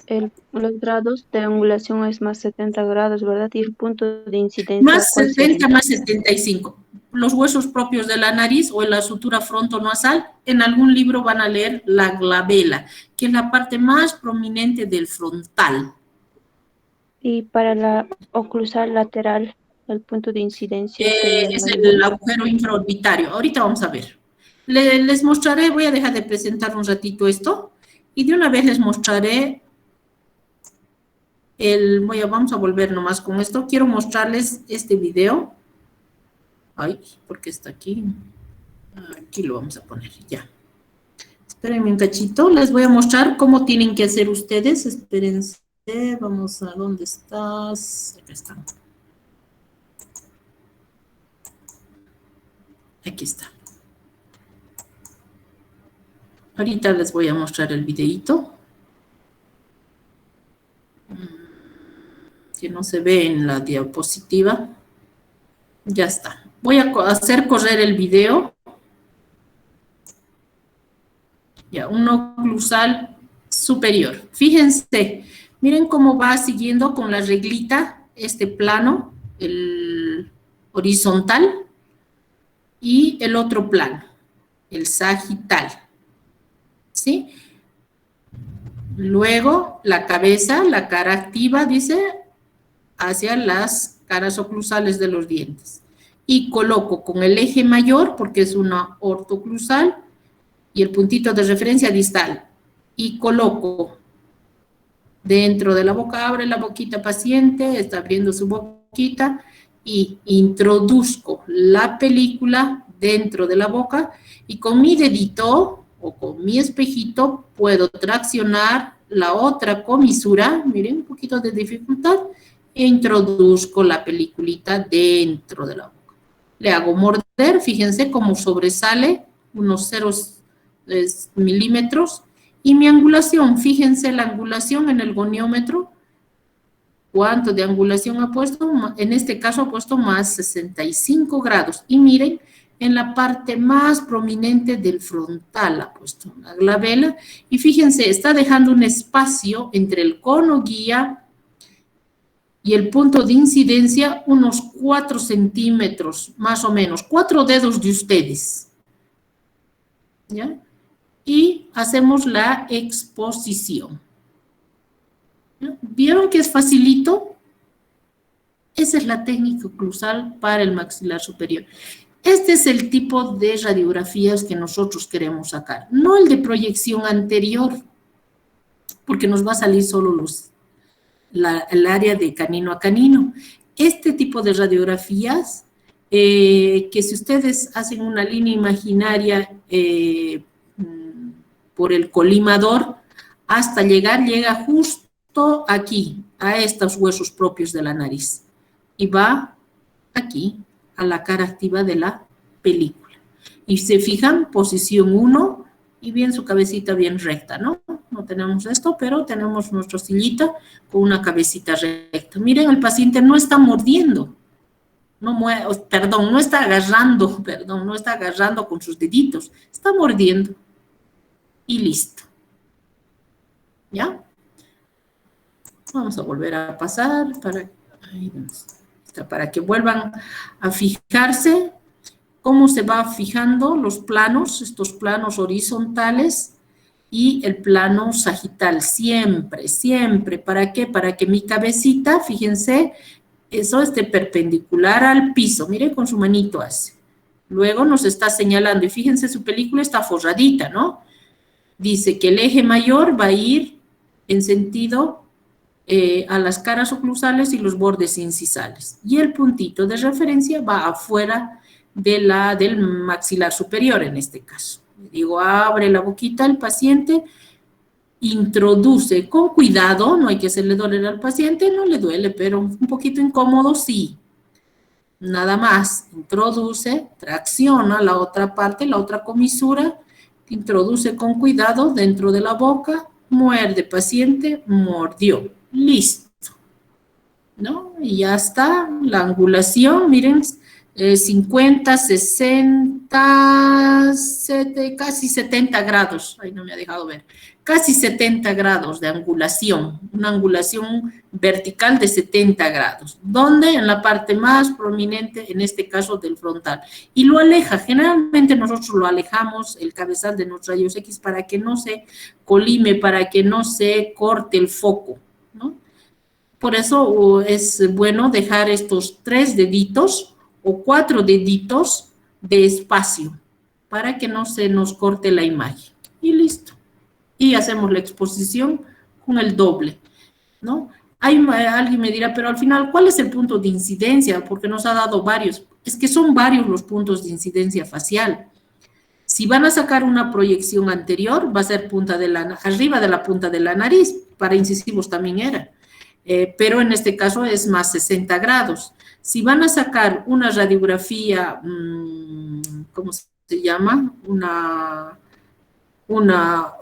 los grados de angulación es más 70 grados, ¿verdad? Y el punto de incidencia, Más ¿cuál 70 sería? más 75. Los huesos propios de la nariz o en la sutura frontonasal, en algún libro van a leer la glabela, que es la parte más prominente del frontal. Y para la oclusal lateral, el punto de incidencia sería Es mayor. el agujero infraorbitario. Ahorita vamos a ver. Les mostraré, voy a dejar de presentar un ratito esto, y de una vez les mostraré vamos a volver nomás con esto. Quiero mostrarles este video. Ay, ¿por qué está aquí? Aquí lo vamos a poner, ya. Espérenme un cachito, les voy a mostrar cómo tienen que hacer ustedes. Espérense, vamos a, ¿dónde estás? Acá están. Aquí está. Ahorita les voy a mostrar el videíto. Que no se ve en la diapositiva. Ya está. Voy a hacer correr el video. Ya, un oclusal superior. Fíjense, miren cómo va siguiendo con la reglita este plano, el horizontal, y el otro plano, el sagital. ¿Sí? Luego, la cabeza, la cara activa, dice, hacia las caras oclusales de los dientes. Y coloco con el eje mayor, porque es una ortoclusal, y el puntito de referencia distal. Y coloco dentro de la boca, abre la boquita paciente, está abriendo su boquita, y introduzco la película dentro de la boca, y con mi dedito o con mi espejito puedo traccionar la otra comisura, miren, un poquito de dificultad, e introduzco la peliculita dentro de la boca. Le hago morder, fíjense cómo sobresale unos 0 milímetros, y mi angulación, fíjense la angulación en el goniómetro, ¿cuánto de angulación ha puesto? En este caso ha puesto más 65 grados, y miren, en la parte más prominente del frontal ha puesto una glabela, y fíjense, está dejando un espacio entre el cono guía y el punto de incidencia, unos 4 centímetros, más o menos, 4 dedos de ustedes. ¿Ya? Y hacemos la exposición. ¿Ya? ¿Vieron que es facilito? Esa es la técnica oclusal para el maxilar superior. Este es el tipo de radiografías que nosotros queremos sacar, no el de proyección anterior, porque nos va a salir solo el área de canino a canino. Este tipo de radiografías, que si ustedes hacen una línea imaginaria por el colimador, hasta llega justo aquí, a estos huesos propios de la nariz, y va aquí, a la cara activa de la película. Y se fijan, posición 1, y bien su cabecita bien recta, ¿no? No tenemos esto, pero tenemos nuestra sillita con una cabecita recta. Miren, el paciente no está mordiendo, no está agarrando con sus deditos, está mordiendo. Y listo. ¿Ya? Vamos a volver a pasar para que vuelvan a fijarse cómo se va fijando los planos, estos planos horizontales y el plano sagital, siempre, siempre. ¿Para qué? Para que mi cabecita, fíjense, eso esté perpendicular al piso. Miren, con su manito hace. Luego nos está señalando, y fíjense, su película está forradita, ¿no? Dice que el eje mayor va a ir en sentido a las caras oclusales y los bordes incisales. Y el puntito de referencia va afuera del maxilar superior en este caso. Digo, abre la boquita el paciente, introduce con cuidado, no hay que hacerle doler al paciente, no le duele, pero un poquito incómodo sí. Nada más, introduce, tracciona la otra parte, la otra comisura, introduce con cuidado dentro de la boca, muerde paciente, mordió. Listo, ¿no? Y ya está, la angulación, miren, 50, 60, casi 70 grados. Ahí no me ha dejado ver. Casi 70 grados de angulación. Una angulación vertical de 70 grados. ¿Dónde? En la parte más prominente, en este caso del frontal. Y lo aleja. Generalmente nosotros lo alejamos, el cabezal de nuestros rayos X, para que no se colime, para que no se corte el foco, ¿no? Por eso es bueno dejar estos 3 deditos o 4 deditos de espacio para que no se nos corte la imagen. Y listo. Y hacemos la exposición con el doble, ¿no? Alguien me dirá, pero al final, ¿cuál es el punto de incidencia? Porque nos ha dado varios. Es que son varios los puntos de incidencia facial. Si van a sacar una proyección anterior, va a ser arriba de la punta de la nariz. Para incisivos también era. Pero en este caso es más 60 grados. Si van a sacar una radiografía, ¿cómo se llama? Una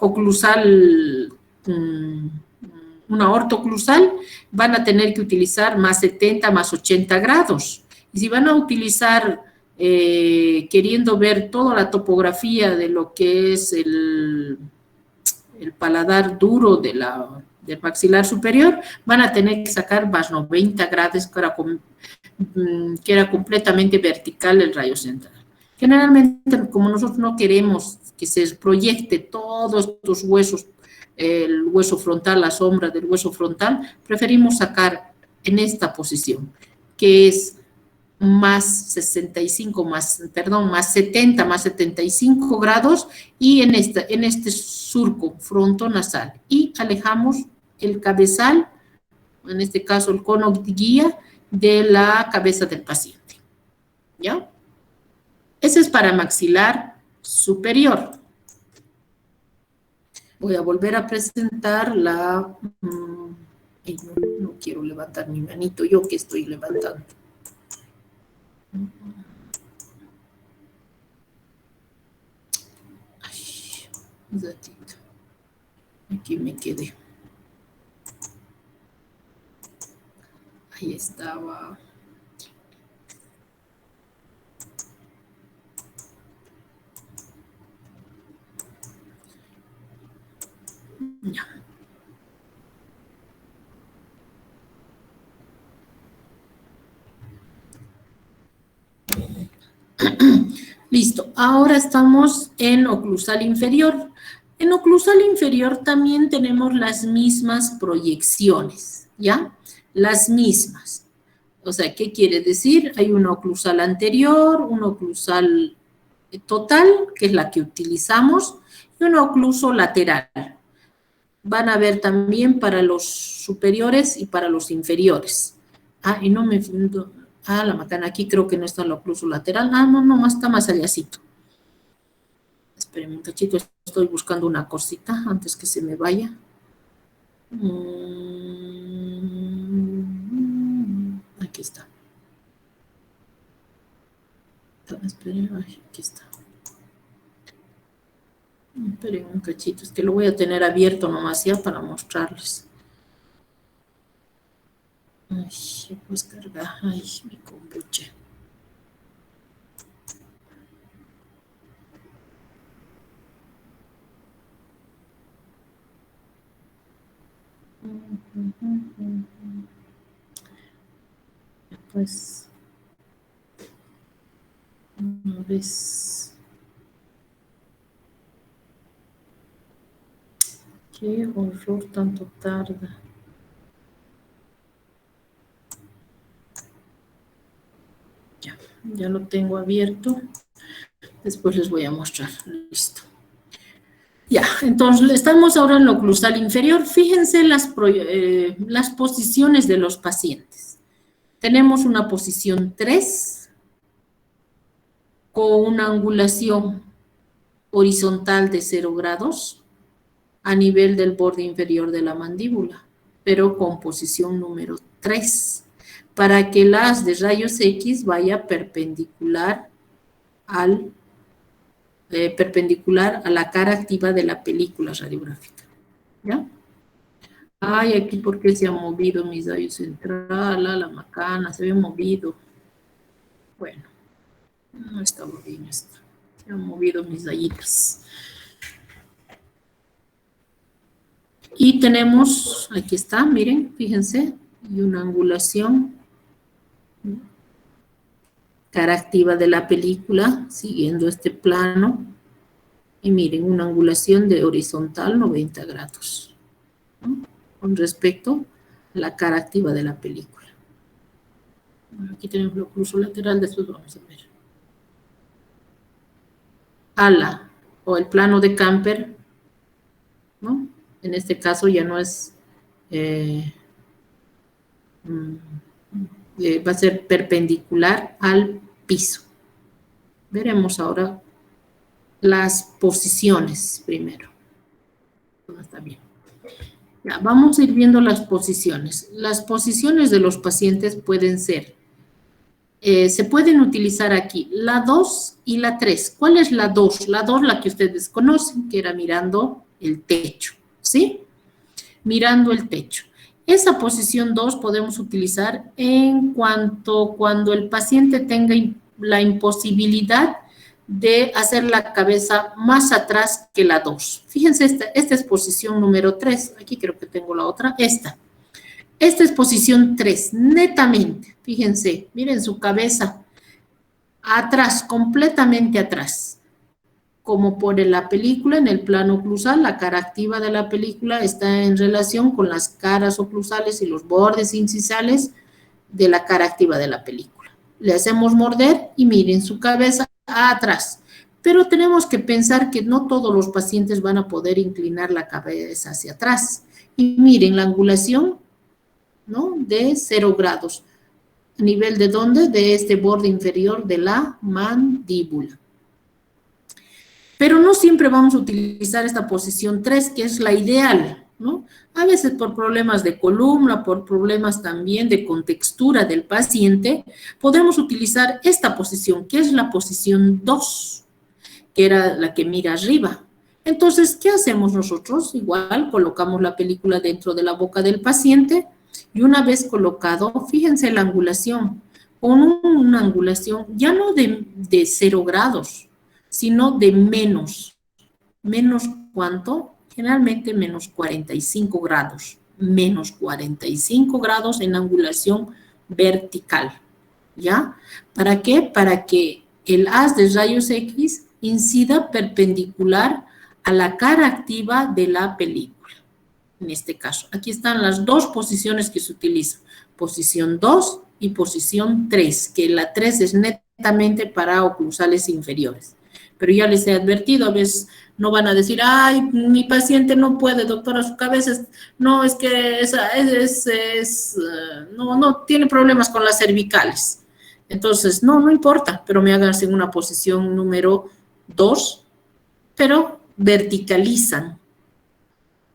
oclusal, una ortoclusal, van a tener que utilizar más 70, más 80 grados. Y si van a utilizar, queriendo ver toda la topografía de lo que es el paladar duro del maxilar superior, van a tener que sacar más 90 grados, que era completamente vertical el rayo central. Generalmente, como nosotros no queremos que se proyecte todos estos huesos, el hueso frontal, la sombra del hueso frontal, preferimos sacar en esta posición, que es más 65, más 70, más 75 grados, y en este surco frontonasal. Y alejamos el cabezal, en este caso el cono guía, de la cabeza del paciente. ¿Ya? Ese es para maxilar superior. Voy a volver a presentar no quiero levantar mi manito, yo que estoy levantando. Ay, un ratito. Aquí me quedé. Ahí estaba. Ya. Listo, ahora estamos en oclusal inferior. En oclusal inferior también tenemos las mismas proyecciones, ¿ya? Las mismas. O sea, ¿qué quiere decir? Hay una oclusal anterior, una oclusal total, que es la que utilizamos, y una ocluso lateral. Van a ver también para los superiores y para los inferiores. Ah, y no me... Ah, la macana, aquí creo que no está la ocluso lateral. Ah, no, está más allácito. Espérenme un cachito, estoy buscando una cosita antes que se me vaya. Aquí está. Esperen, aquí está. Esperen un cachito, es que lo voy a tener abierto nomás ya para mostrarles. Ay, pues carga, ay, mi kombucha. Pues, una vez. Qué horror, tanto tarda. Ya lo tengo abierto. Después les voy a mostrar. Listo. Ya, entonces estamos ahora en lo oclusal inferior. Fíjense las posiciones de los pacientes. Tenemos una posición 3 con una angulación horizontal de 0 grados a nivel del borde inferior de la mandíbula, pero con posición número 3, para que el haz de rayos X vaya perpendicular a la cara activa de la película radiográfica. ¿Ya? Ay, aquí porque se ha movido mi rayo central, la macana, se había movido. Bueno, No estaba bien esto. Se han movido mis rayitas. Y tenemos, aquí está, miren, fíjense, y una angulación. Cara activa de la película, siguiendo este plano. Y miren, una angulación de horizontal 90 grados, ¿no? Con respecto a la cara activa de la película. Bueno, aquí tenemos la ocluso lateral, después vamos a ver. Ala, o el plano de Camper, ¿no? En este caso ya no es... va a ser perpendicular al piso. Veremos ahora las posiciones primero. Está bien. Ya, vamos a ir viendo las posiciones. Las posiciones de los pacientes pueden ser, se pueden utilizar aquí la 2 y la 3. ¿Cuál es la 2? La 2, la que ustedes conocen, que era mirando el techo, ¿sí? Mirando el techo. Esa posición 2 podemos utilizar cuando el paciente tenga la imposibilidad de hacer la cabeza más atrás que la 2. Fíjense, esta es posición número 3. Aquí creo que tengo la otra. Esta es posición 3, netamente. Fíjense, miren su cabeza atrás, completamente atrás. Como por la película, en el plano oclusal, la cara activa de la película está en relación con las caras oclusales y los bordes incisales de la cara activa de la película. Le hacemos morder y miren su cabeza atrás. Pero tenemos que pensar que no todos los pacientes van a poder inclinar la cabeza hacia atrás. Y miren la angulación, ¿no? De 0 grados. ¿A nivel de dónde? De este borde inferior de la mandíbula. Pero no siempre vamos a utilizar esta posición 3, que es la ideal, ¿no? A veces por problemas de columna, por problemas también de contextura del paciente, podemos utilizar esta posición, que es la posición 2, que era la que mira arriba. Entonces, ¿qué hacemos nosotros? Igual colocamos la película dentro de la boca del paciente y una vez colocado, fíjense la angulación, con una angulación ya no de 0 grados, sino de menos. ¿Menos cuánto? Generalmente menos 45 grados. Menos 45 grados en angulación vertical. ¿Ya? ¿Para qué? Para que el haz de rayos X incida perpendicular a la cara activa de la película. En este caso, aquí están las dos posiciones que se utilizan. Posición 2 y posición 3, que la 3 es netamente para oclusales inferiores. Pero ya les he advertido, a veces no van a decir, ay, mi paciente no puede, doctora, su cabeza no, es que no tiene problemas con las cervicales. Entonces, no importa, pero me hagan en una posición número 2, pero verticalizan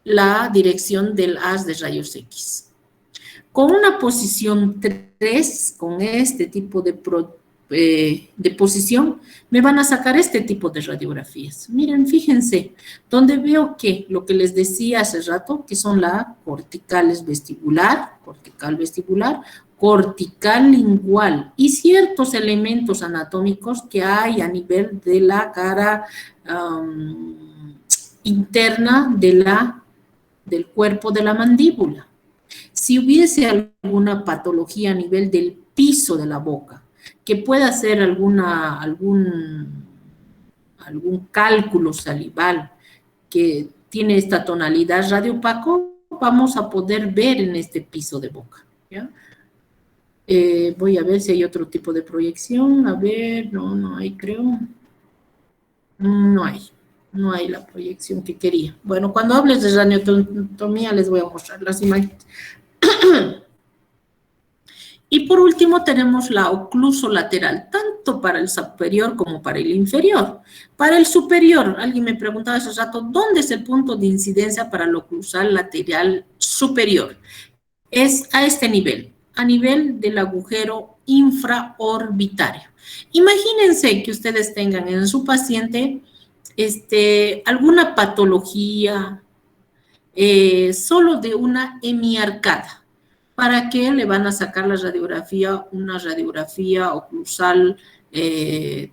la dirección del haz de rayos X. Con una posición 3, con este tipo de posición, me van a sacar este tipo de radiografías. Miren, fíjense, donde veo que lo que les decía hace rato, que son la cortical vestibular, cortical lingual y ciertos elementos anatómicos que hay a nivel de la cara interna del cuerpo de la mandíbula. Si hubiese alguna patología a nivel del piso de la boca, que pueda ser algún cálculo salival que tiene esta tonalidad radiopaco, vamos a poder ver en este piso de boca, ¿ya? Voy a ver si hay otro tipo de proyección. A ver, no hay, creo. No hay la proyección que quería. Bueno, cuando hables de radioanatomía les voy a mostrar las imágenes. Y por último tenemos la ocluso lateral, tanto para el superior como para el inferior. Para el superior, alguien me preguntaba hace rato, ¿dónde es el punto de incidencia para el oclusal lateral superior? Es a este nivel, a nivel del agujero infraorbitario. Imagínense que ustedes tengan en su paciente alguna patología solo de una hemiarcada. ¿Para qué le van a sacar la radiografía? Una radiografía oclusal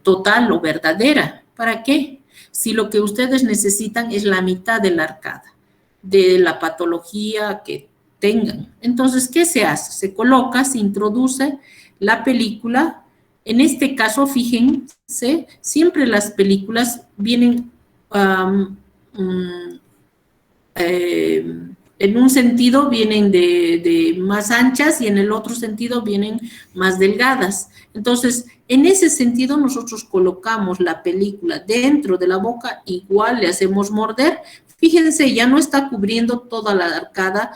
total o verdadera. ¿Para qué? Si lo que ustedes necesitan es la mitad de la arcada, de la patología que tengan. Entonces, ¿qué se hace? Se coloca, se introduce la película. En este caso, fíjense, siempre las películas vienen en un sentido vienen de más anchas y en el otro sentido vienen más delgadas. Entonces, en ese sentido nosotros colocamos la película dentro de la boca, igual le hacemos morder. Fíjense, ya no está cubriendo toda la arcada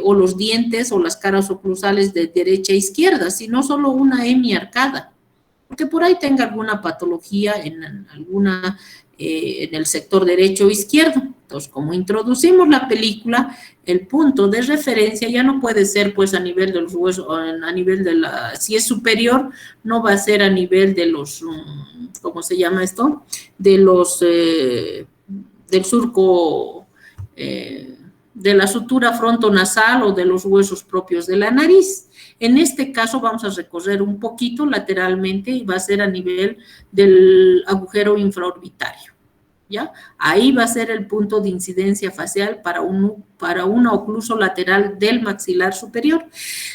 o los dientes o las caras oclusales de derecha a izquierda, sino solo una hemiarcada, porque por ahí tenga alguna patología en el sector derecho o izquierdo. Entonces, como introducimos la película, el punto de referencia ya no puede ser pues a nivel de los huesos, a nivel de si es superior, no va a ser a nivel de los, ¿cómo se llama esto? De los, del surco, de la sutura frontonasal o de los huesos propios de la nariz. En este caso vamos a recorrer un poquito lateralmente y va a ser a nivel del agujero infraorbitario, ¿ya? Ahí va a ser el punto de incidencia facial para una ocluso lateral del maxilar superior.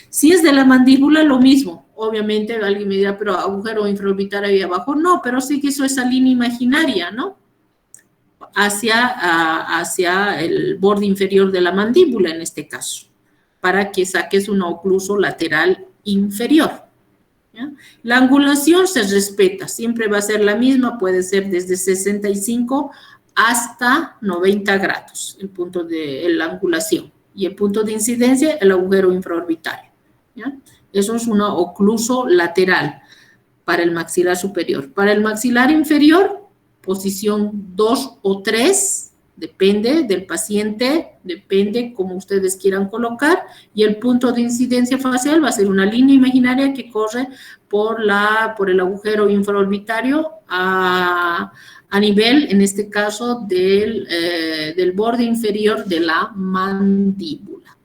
Si es de la mandíbula, lo mismo. Obviamente alguien me dirá, pero agujero infraorbitario ahí abajo. No, pero sí que eso es esa línea imaginaria, ¿no? Hacia el borde inferior de la mandíbula en este caso, para que saques una ocluso lateral inferior, ¿ya? La angulación se respeta, siempre va a ser la misma, puede ser desde 65 hasta 90 grados, el punto de la angulación, y el punto de incidencia, el agujero infraorbitario, ¿ya? Eso es una ocluso lateral para el maxilar superior. Para el maxilar inferior, posición 2 o 3, depende del paciente, depende como ustedes quieran colocar, y el punto de incidencia facial va a ser una línea imaginaria que corre por el agujero infraorbitario a nivel, en este caso, del borde inferior de la mandíbula.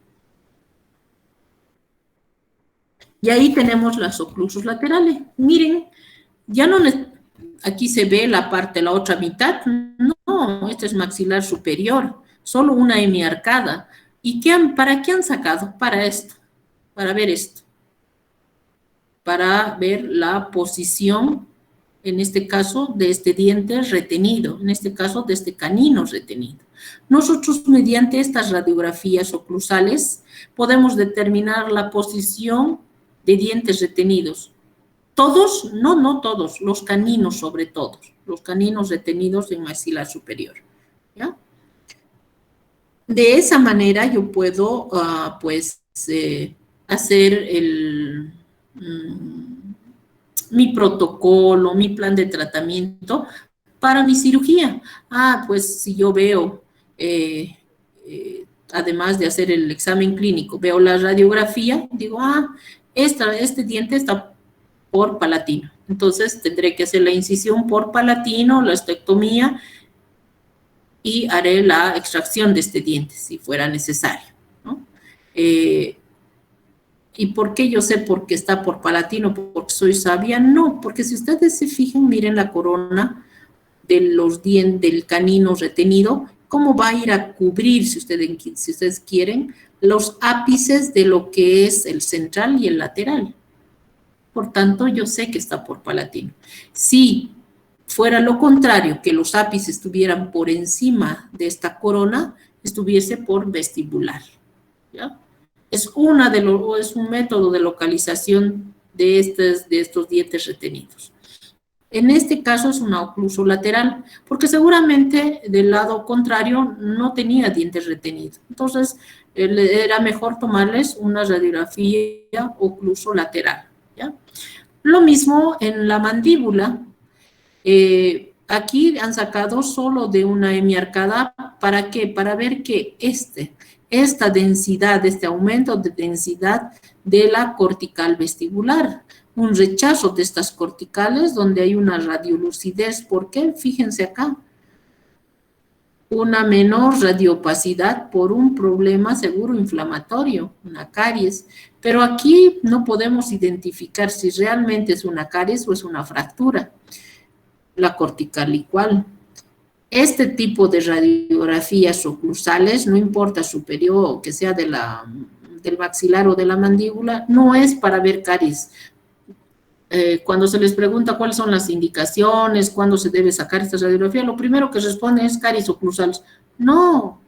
Y ahí tenemos las oclusos laterales. Miren, ya no aquí se ve la otra mitad. No, este es maxilar superior, solo una hemiarcada. ¿Y para qué han sacado? Para esto, para ver esto. Para ver la posición, en este caso, de este diente retenido, en este caso, de este canino retenido. Nosotros, mediante estas radiografías oclusales, podemos determinar la posición de dientes retenidos. Todos, no todos, los caninos sobre todo, los caninos retenidos en maxilar superior, ¿ya? De esa manera yo puedo, hacer mi protocolo, mi plan de tratamiento para mi cirugía. Pues si yo veo, además de hacer el examen clínico, veo la radiografía, digo, este diente está por palatino. Entonces, tendré que hacer la incisión por palatino, la estectomía, y haré la extracción de este diente, si fuera necesario, ¿no? ¿Y por qué yo sé por qué está por palatino? ¿Porque soy sabia? No, porque si ustedes se fijan, miren la corona de los dientes del canino retenido, cómo va a ir a cubrir, si ustedes quieren, los ápices de lo que es el central y el lateral. Por tanto, yo sé que está por palatino. Si fuera lo contrario, que los ápices estuvieran por encima de esta corona, estuviese por vestibular, ¿ya? Es un método de localización de estos dientes retenidos. En este caso es una ocluso lateral, porque seguramente del lado contrario no tenía dientes retenidos. Entonces, era mejor tomarles una radiografía ocluso lateral, ¿ya? Lo mismo en la mandíbula. Aquí han sacado solo de una hemiarcada. ¿Para qué? Para ver que esta densidad, este aumento de densidad de la cortical vestibular, un rechazo de estas corticales donde hay una radiolucidez. ¿Por qué? Fíjense acá. una menor radioopacidad por un problema seguro inflamatorio, una caries. Pero aquí no podemos identificar si realmente es una caries o es una fractura, la cortical igual. Este tipo de radiografías oclusales, no importa superior o que sea del maxilar o de la mandíbula, no es para ver caries. Cuando se les pregunta cuáles son las indicaciones, cuándo se debe sacar esta radiografía, lo primero que responde es caries oclusales. No,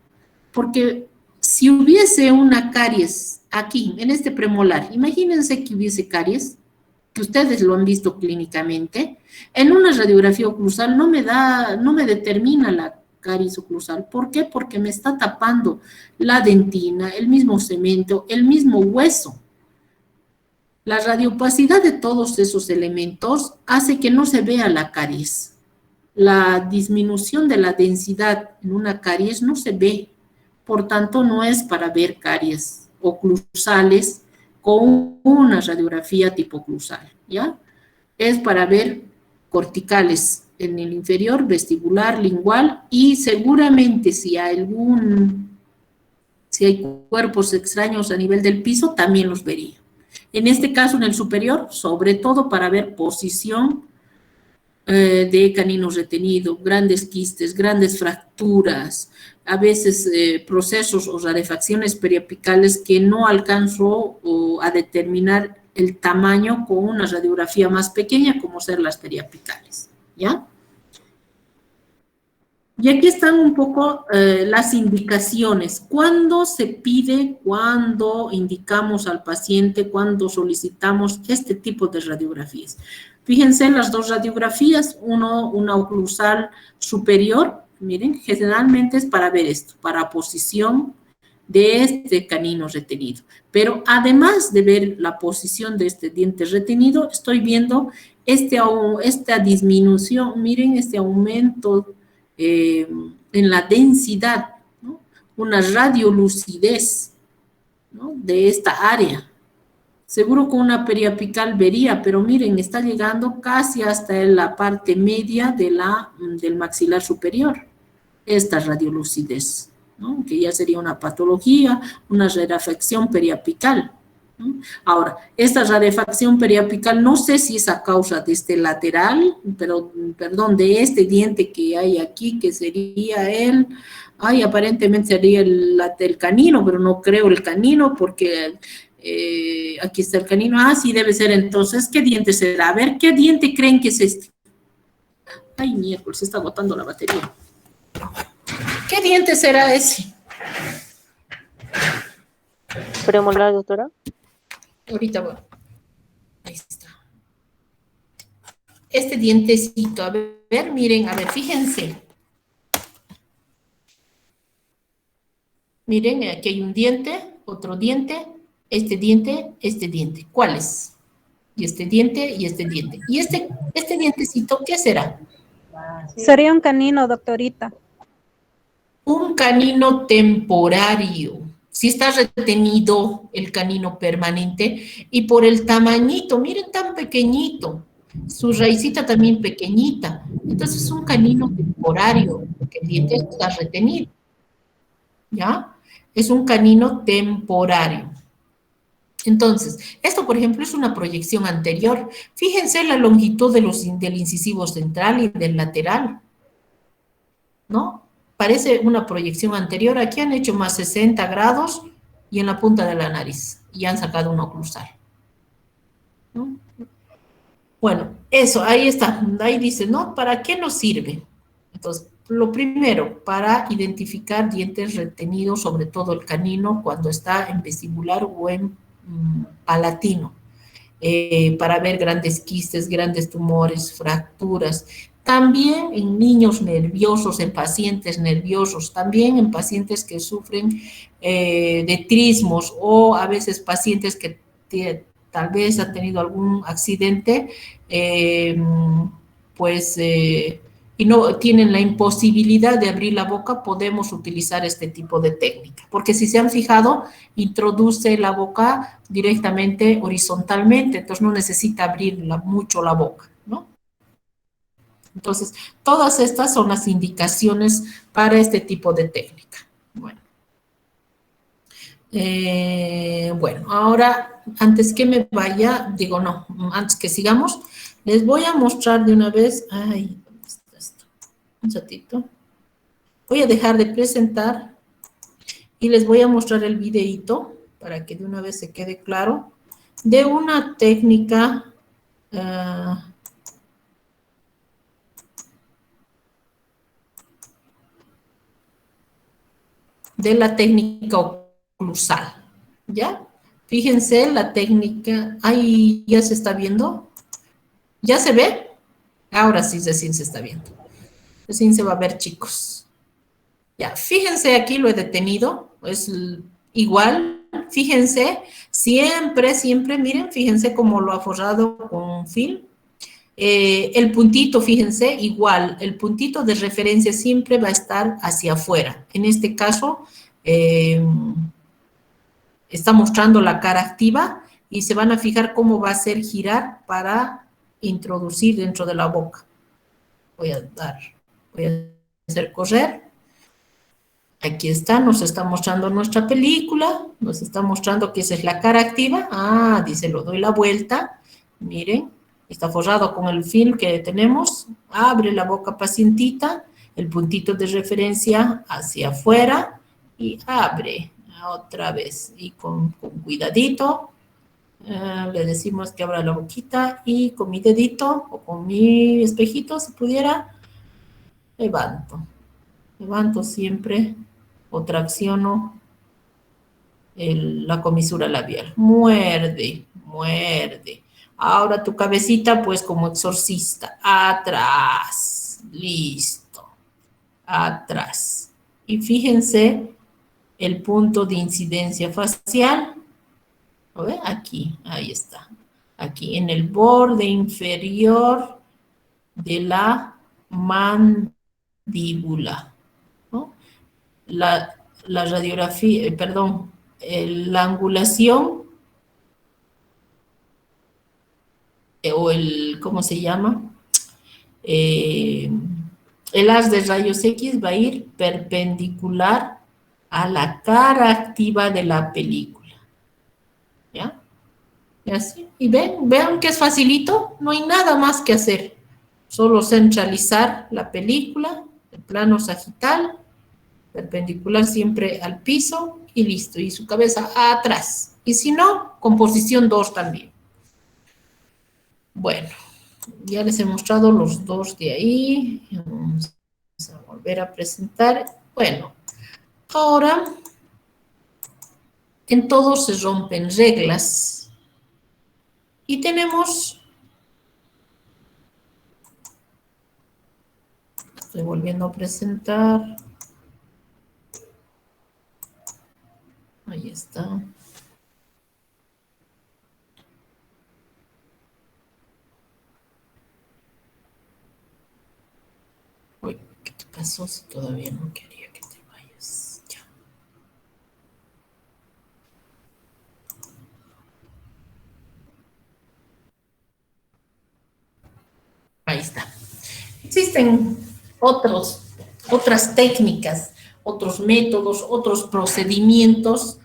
porque si hubiese una caries aquí, en este premolar, imagínense que hubiese caries, que ustedes lo han visto clínicamente, en una radiografía oclusal no me determina la caries oclusal. ¿Por qué? Porque me está tapando la dentina, el mismo cemento, el mismo hueso. La radioopacidad de todos esos elementos hace que no se vea la caries. La disminución de la densidad en una caries no se ve, por tanto no es para ver caries oclusales con una radiografía tipo oclusal, ¿ya? Es para ver corticales en el inferior, vestibular, lingual, y seguramente si hay cuerpos extraños a nivel del piso, también los vería. En este caso, en el superior, sobre todo para ver posición de canino retenido, grandes quistes, grandes fracturas, a veces procesos o rarefacciones periapicales que no alcanzo a determinar el tamaño con una radiografía más pequeña, como ser las periapicales, ¿ya? Y aquí están un poco las indicaciones. ¿Cuándo se pide, cuándo indicamos al paciente, cuándo solicitamos este tipo de radiografías? Fíjense las dos radiografías, una oclusal superior, miren, generalmente es para ver esto, para posición de este canino retenido. Pero además de ver la posición de este diente retenido, estoy viendo esta disminución, miren este aumento en la densidad, ¿no? Una radiolucidez, ¿no? De esta área. Seguro con una periapical vería, pero miren, está llegando casi hasta la parte media del maxilar superior, esta radiolucidez, ¿no? Que ya sería una patología, una rarefacción periapical, ¿no? Ahora, esta rarefacción periapical no sé si es a causa de este lateral, perdón, de este diente que hay aquí, que sería aparentemente sería el canino, pero no creo el canino porque aquí está el canino. Sí, debe ser entonces. ¿Qué diente será? A ver, ¿qué diente creen que es este? Ay, miércoles, se está agotando la batería. ¿Qué diente será ese? Premolar, doctora. Ahorita voy. Ahí está. Este dientecito, a ver, miren, a ver, fíjense. Miren, aquí hay un diente, otro diente, este diente. ¿Cuáles? Y este diente y este diente. ¿Y este dientecito qué será? Sería un canino, doctorita. Un canino temporario. Si está retenido el canino permanente y por el tamañito, miren tan pequeñito, su raicita también pequeñita. Entonces es un canino temporario, porque el diente está retenido. ¿Ya? Es un canino temporario. Entonces, esto, por ejemplo, es una proyección anterior. Fíjense la longitud del incisivo central y del lateral, ¿no? Parece una proyección anterior. Aquí han hecho más 60 grados y en la punta de la nariz. Y han sacado una oclusal, ¿no? Bueno, eso, ahí está. Ahí dice, ¿no? ¿Para qué nos sirve? Entonces, lo primero, para identificar dientes retenidos, sobre todo el canino, cuando está en vestibular o en palatino, para ver grandes quistes, grandes tumores, fracturas. También en niños nerviosos, en pacientes nerviosos, también en pacientes que sufren de trismos o a veces pacientes que tal vez han tenido algún accidente, y no tienen la imposibilidad de abrir la boca, podemos utilizar este tipo de técnica. Porque si se han fijado, introduce la boca directamente horizontalmente, entonces no necesita abrir mucho la boca, ¿no? Entonces, todas estas son las indicaciones para este tipo de técnica. Bueno. Bueno, ahora, antes que me vaya, digo no, antes que sigamos, les voy a mostrar de una vez, ay, ¿dónde está esto? Un ratito. Voy a dejar de presentar y les voy a mostrar el videíto para que de una vez se quede claro de una técnica de la técnica oclusal, ¿ya? Fíjense la técnica, ahí ya se está viendo, ¿ya se ve? Ahora sí, recién se está viendo, recién se va a ver, chicos. Ya, fíjense, aquí lo he detenido, es igual, fíjense, siempre, miren, fíjense cómo lo ha forrado con film. El puntito, fíjense, igual, el puntito de referencia siempre va a estar hacia afuera. En este caso, está mostrando la cara activa y se van a fijar cómo va a hacer girar para introducir dentro de la boca. Voy a hacer correr. Aquí está, nos está mostrando nuestra película, nos está mostrando que esa es la cara activa. Ah, dice, lo doy la vuelta, miren, está forrado con el film que tenemos, abre la boca pacientita, el puntito de referencia hacia afuera y abre otra vez. Y con cuidadito, le decimos que abra la boquita y con mi dedito o con mi espejito, si pudiera, levanto siempre o tracciono la comisura labial. Muerde. Ahora tu cabecita, pues como exorcista, atrás, listo, atrás. Y fíjense el punto de incidencia facial. ¿Lo ven? Aquí, ahí está. Aquí en el borde inferior de la mandíbula. ¿No? La radiografía, la angulación o ¿cómo se llama? El haz de rayos X va a ir perpendicular a la cara activa de la película. ¿Ya? Y así. Y vean que es facilito, no hay nada más que hacer. Solo centralizar la película, el plano sagital, perpendicular siempre al piso y listo. Y su cabeza atrás. Y si no, con posición 2 también. Bueno, ya les he mostrado los dos de ahí. Vamos a volver a presentar. Bueno, ahora en todo se rompen reglas. Y tenemos... Estoy volviendo a presentar. Ahí está. Uy, ¿qué te pasó si todavía no quería que te vayas? Ya. Ahí está. Existen otras técnicas, otros métodos, otros procedimientos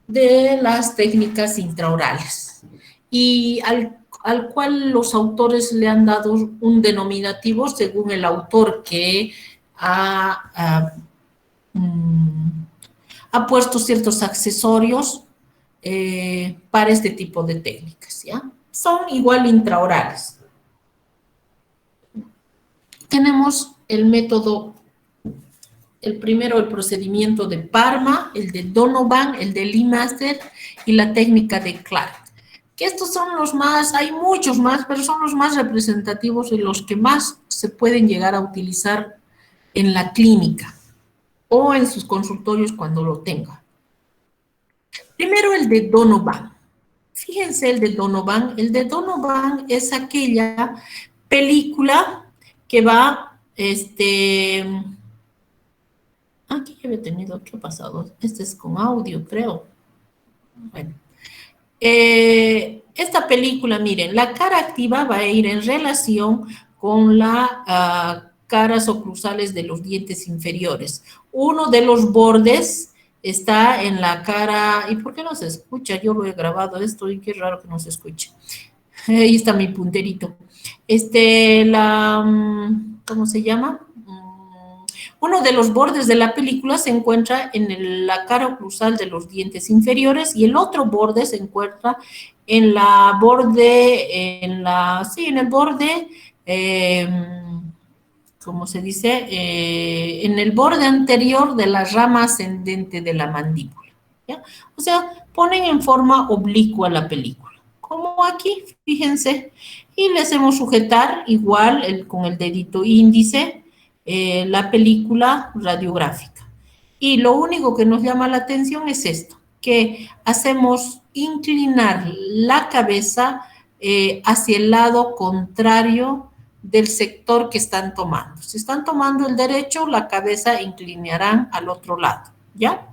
de las técnicas intraorales y al cual los autores le han dado un denominativo según el autor que ha puesto ciertos accesorios para este tipo de técnicas, ¿ya? Son igual intraorales. Tenemos el método, el primero, el procedimiento de Parma, el de Donovan, el de Lee Master y la técnica de Clark. Que estos son los más, hay muchos más, pero son los más representativos y los que más se pueden llegar a utilizar en la clínica o en sus consultorios cuando lo tenga. Primero el de Donovan. Fíjense el de Donovan. El de Donovan es aquella película que va, aquí ya había tenido, ¿qué ha pasado? Este es con audio, creo. Bueno. Esta película, miren, la cara activa va a ir en relación con las caras oclusales de los dientes inferiores. Uno de los bordes está en la cara, ¿y por qué no se escucha? Yo lo he grabado esto y qué raro que no se escuche. Ahí está mi punterito. ¿Cómo se llama? Uno de los bordes de la película se encuentra en la cara oclusal de los dientes inferiores y el otro borde se encuentra en el borde, ¿cómo se dice? En el borde anterior de la rama ascendente de la mandíbula, ¿ya? O sea, ponen en forma oblicua la película, como aquí, fíjense, y le hacemos sujetar igual con el dedito índice la película radiográfica. Y lo único que nos llama la atención es esto, que hacemos inclinar la cabeza hacia el lado contrario del sector que están tomando. Si están tomando el derecho, la cabeza inclinarán al otro lado, ¿ya?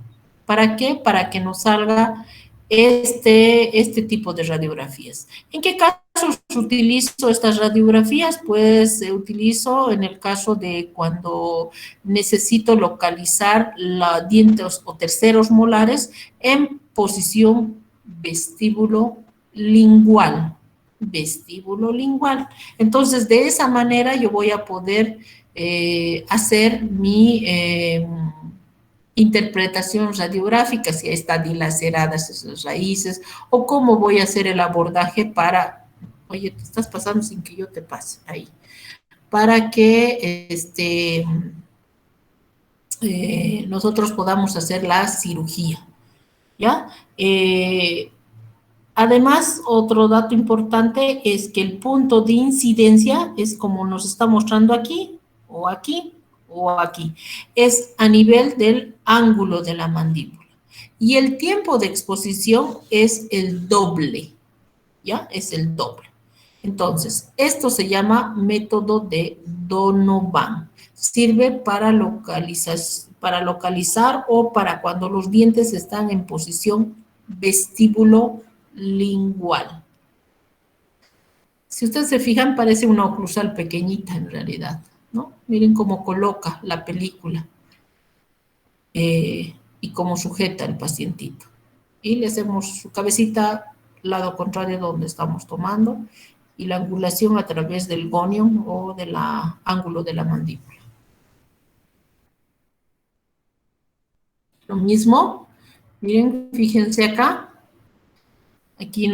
¿Para qué? Para que nos salga este tipo de radiografías. ¿En qué casos utilizo estas radiografías? Pues utilizo en el caso de cuando necesito localizar los dientes o terceros molares en posición vestíbulo lingual. Vestíbulo lingual. Entonces, de esa manera yo voy a poder hacer mi interpretación radiográfica, si están dilaceradas esas raíces, o cómo voy a hacer el abordaje para, oye, te estás pasando sin que yo te pase, ahí, para que nosotros podamos hacer la cirugía, ¿ya? Además, otro dato importante es que el punto de incidencia es como nos está mostrando aquí, o aquí, o aquí. Es a nivel del ángulo de la mandíbula. Y el tiempo de exposición es el doble, ¿ya? Es el doble. Entonces, esto se llama método de Donovan. Sirve para localizar o para cuando los dientes están en posición vestíbulo lingual. Si ustedes se fijan, parece una oclusal pequeñita en realidad, ¿no? Miren cómo coloca la película y cómo sujeta el pacientito. Y le hacemos su cabecita lado contrario donde estamos tomando y la angulación a través del gonium o del ángulo de la mandíbula. Lo mismo, miren, fíjense acá. Aquí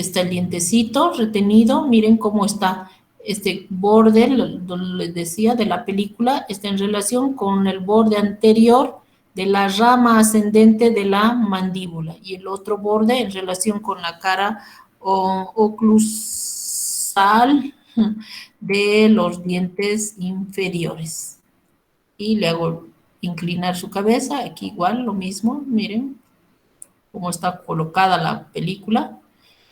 está el dientecito retenido. Miren cómo está este borde, les decía, de la película, está en relación con el borde anterior de la rama ascendente de la mandíbula y el otro borde en relación con la cara oclusal de los dientes inferiores. Y le hago inclinar su cabeza, aquí igual lo mismo, miren cómo está colocada la película.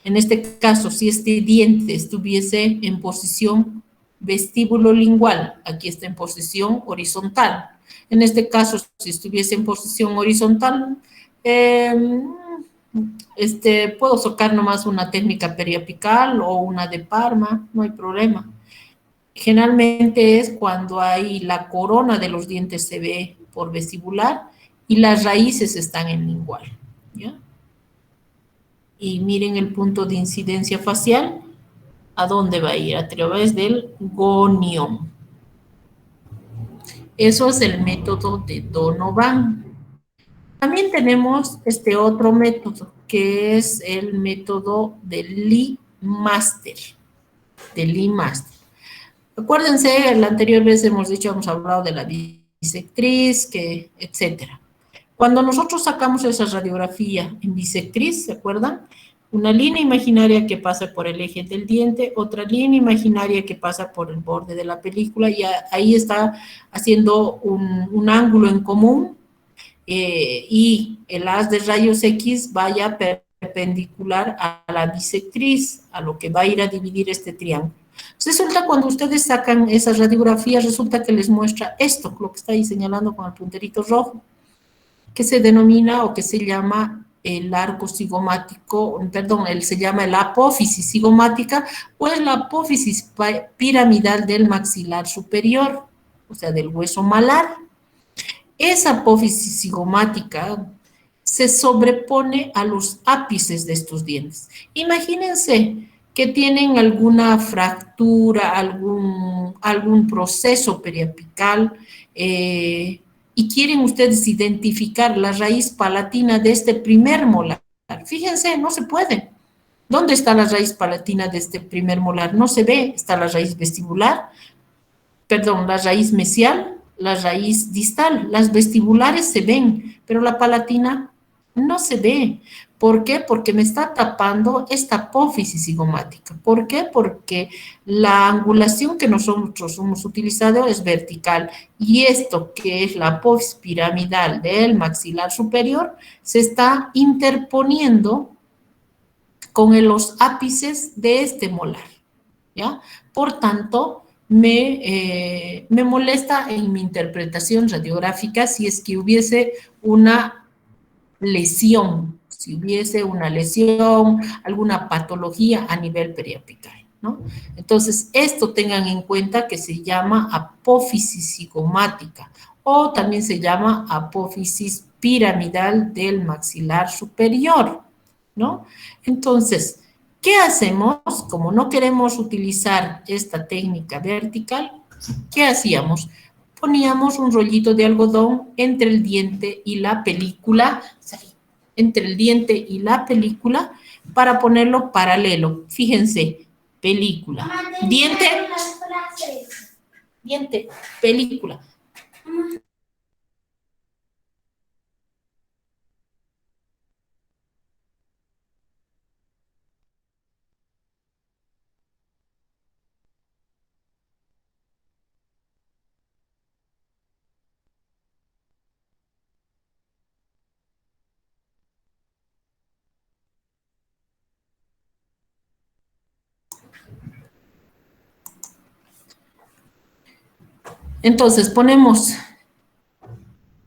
En este caso, si este diente estuviese en posición vestíbulo lingual, aquí está en posición horizontal. En este caso, si estuviese en posición horizontal, puedo sacar nomás una técnica periapical o una de Parma, no hay problema. Generalmente es cuando hay la corona de los dientes se ve por vestibular y las raíces están en lingual, ¿ya? Y miren el punto de incidencia facial, ¿a dónde va a ir? A través del gonium. Eso es el método de Donovan. También tenemos este otro método, que es el método de Lee Master. Acuérdense, la anterior vez hemos hablado de la bisectriz, etcétera. Cuando nosotros sacamos esa radiografía en bisectriz, ¿se acuerdan? Una línea imaginaria que pasa por el eje del diente, otra línea imaginaria que pasa por el borde de la película, y ahí está haciendo un ángulo en común, y el haz de rayos X vaya perpendicular a la bisectriz, a lo que va a ir a dividir este triángulo. Resulta cuando ustedes sacan esas radiografías, resulta que les muestra esto, lo que está ahí señalando con el punterito rojo, que se denomina o que se llama el arco cigomático, perdón, se llama la apófisis cigomática, o es la apófisis piramidal del maxilar superior, o sea, del hueso malar. Esa apófisis cigomática se sobrepone a los ápices de estos dientes. Imagínense que tienen alguna fractura, algún proceso periapical, y quieren ustedes identificar la raíz palatina de este primer molar. Fíjense, no se puede. ¿Dónde está la raíz palatina de este primer molar? No se ve. Está la raíz vestibular, perdón, la raíz mesial, la raíz distal. Las vestibulares se ven, pero la palatina no se ve. ¿Por qué? Porque me está tapando esta apófisis cigomática. ¿Por qué? Porque la angulación que nosotros hemos utilizado es vertical, y esto que es la apófisis piramidal del maxilar superior se está interponiendo con los ápices de este molar, ¿ya? Por tanto, me molesta en mi interpretación radiográfica si es que hubiese una lesión, si hubiese una lesión, alguna patología a nivel periapical, ¿no? Entonces, esto tengan en cuenta que se llama apófisis cigomática, o también se llama apófisis piramidal del maxilar superior, ¿no? Entonces, ¿qué hacemos? Como no queremos utilizar esta técnica vertical, ¿qué hacíamos? Poníamos un rollito de algodón entre el diente y la película, para ponerlo paralelo. Fíjense, película, diente, película. Entonces ponemos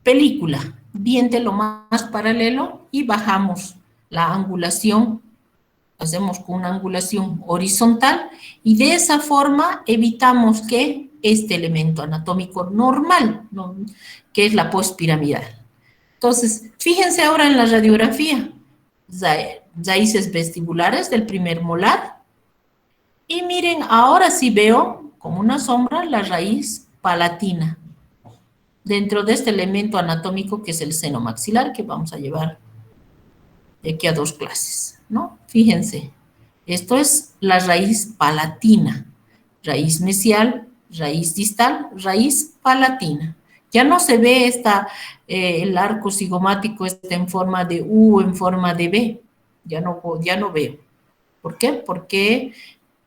película, diente lo más paralelo, y bajamos la angulación, hacemos con una angulación horizontal, y de esa forma evitamos que este elemento anatómico normal, ¿no?, que es la postpiramidal. Entonces, fíjense ahora en la radiografía, raíces vestibulares del primer molar, y miren, ahora sí veo como una sombra la raíz palatina dentro de este elemento anatómico que es el seno maxilar, que vamos a llevar de aquí a 2 clases, ¿no? Fíjense, esto es la raíz palatina, raíz mesial, raíz distal, raíz palatina. Ya no se ve el arco cigomático en forma de U, en forma de B, ya no veo. ¿Por qué? Porque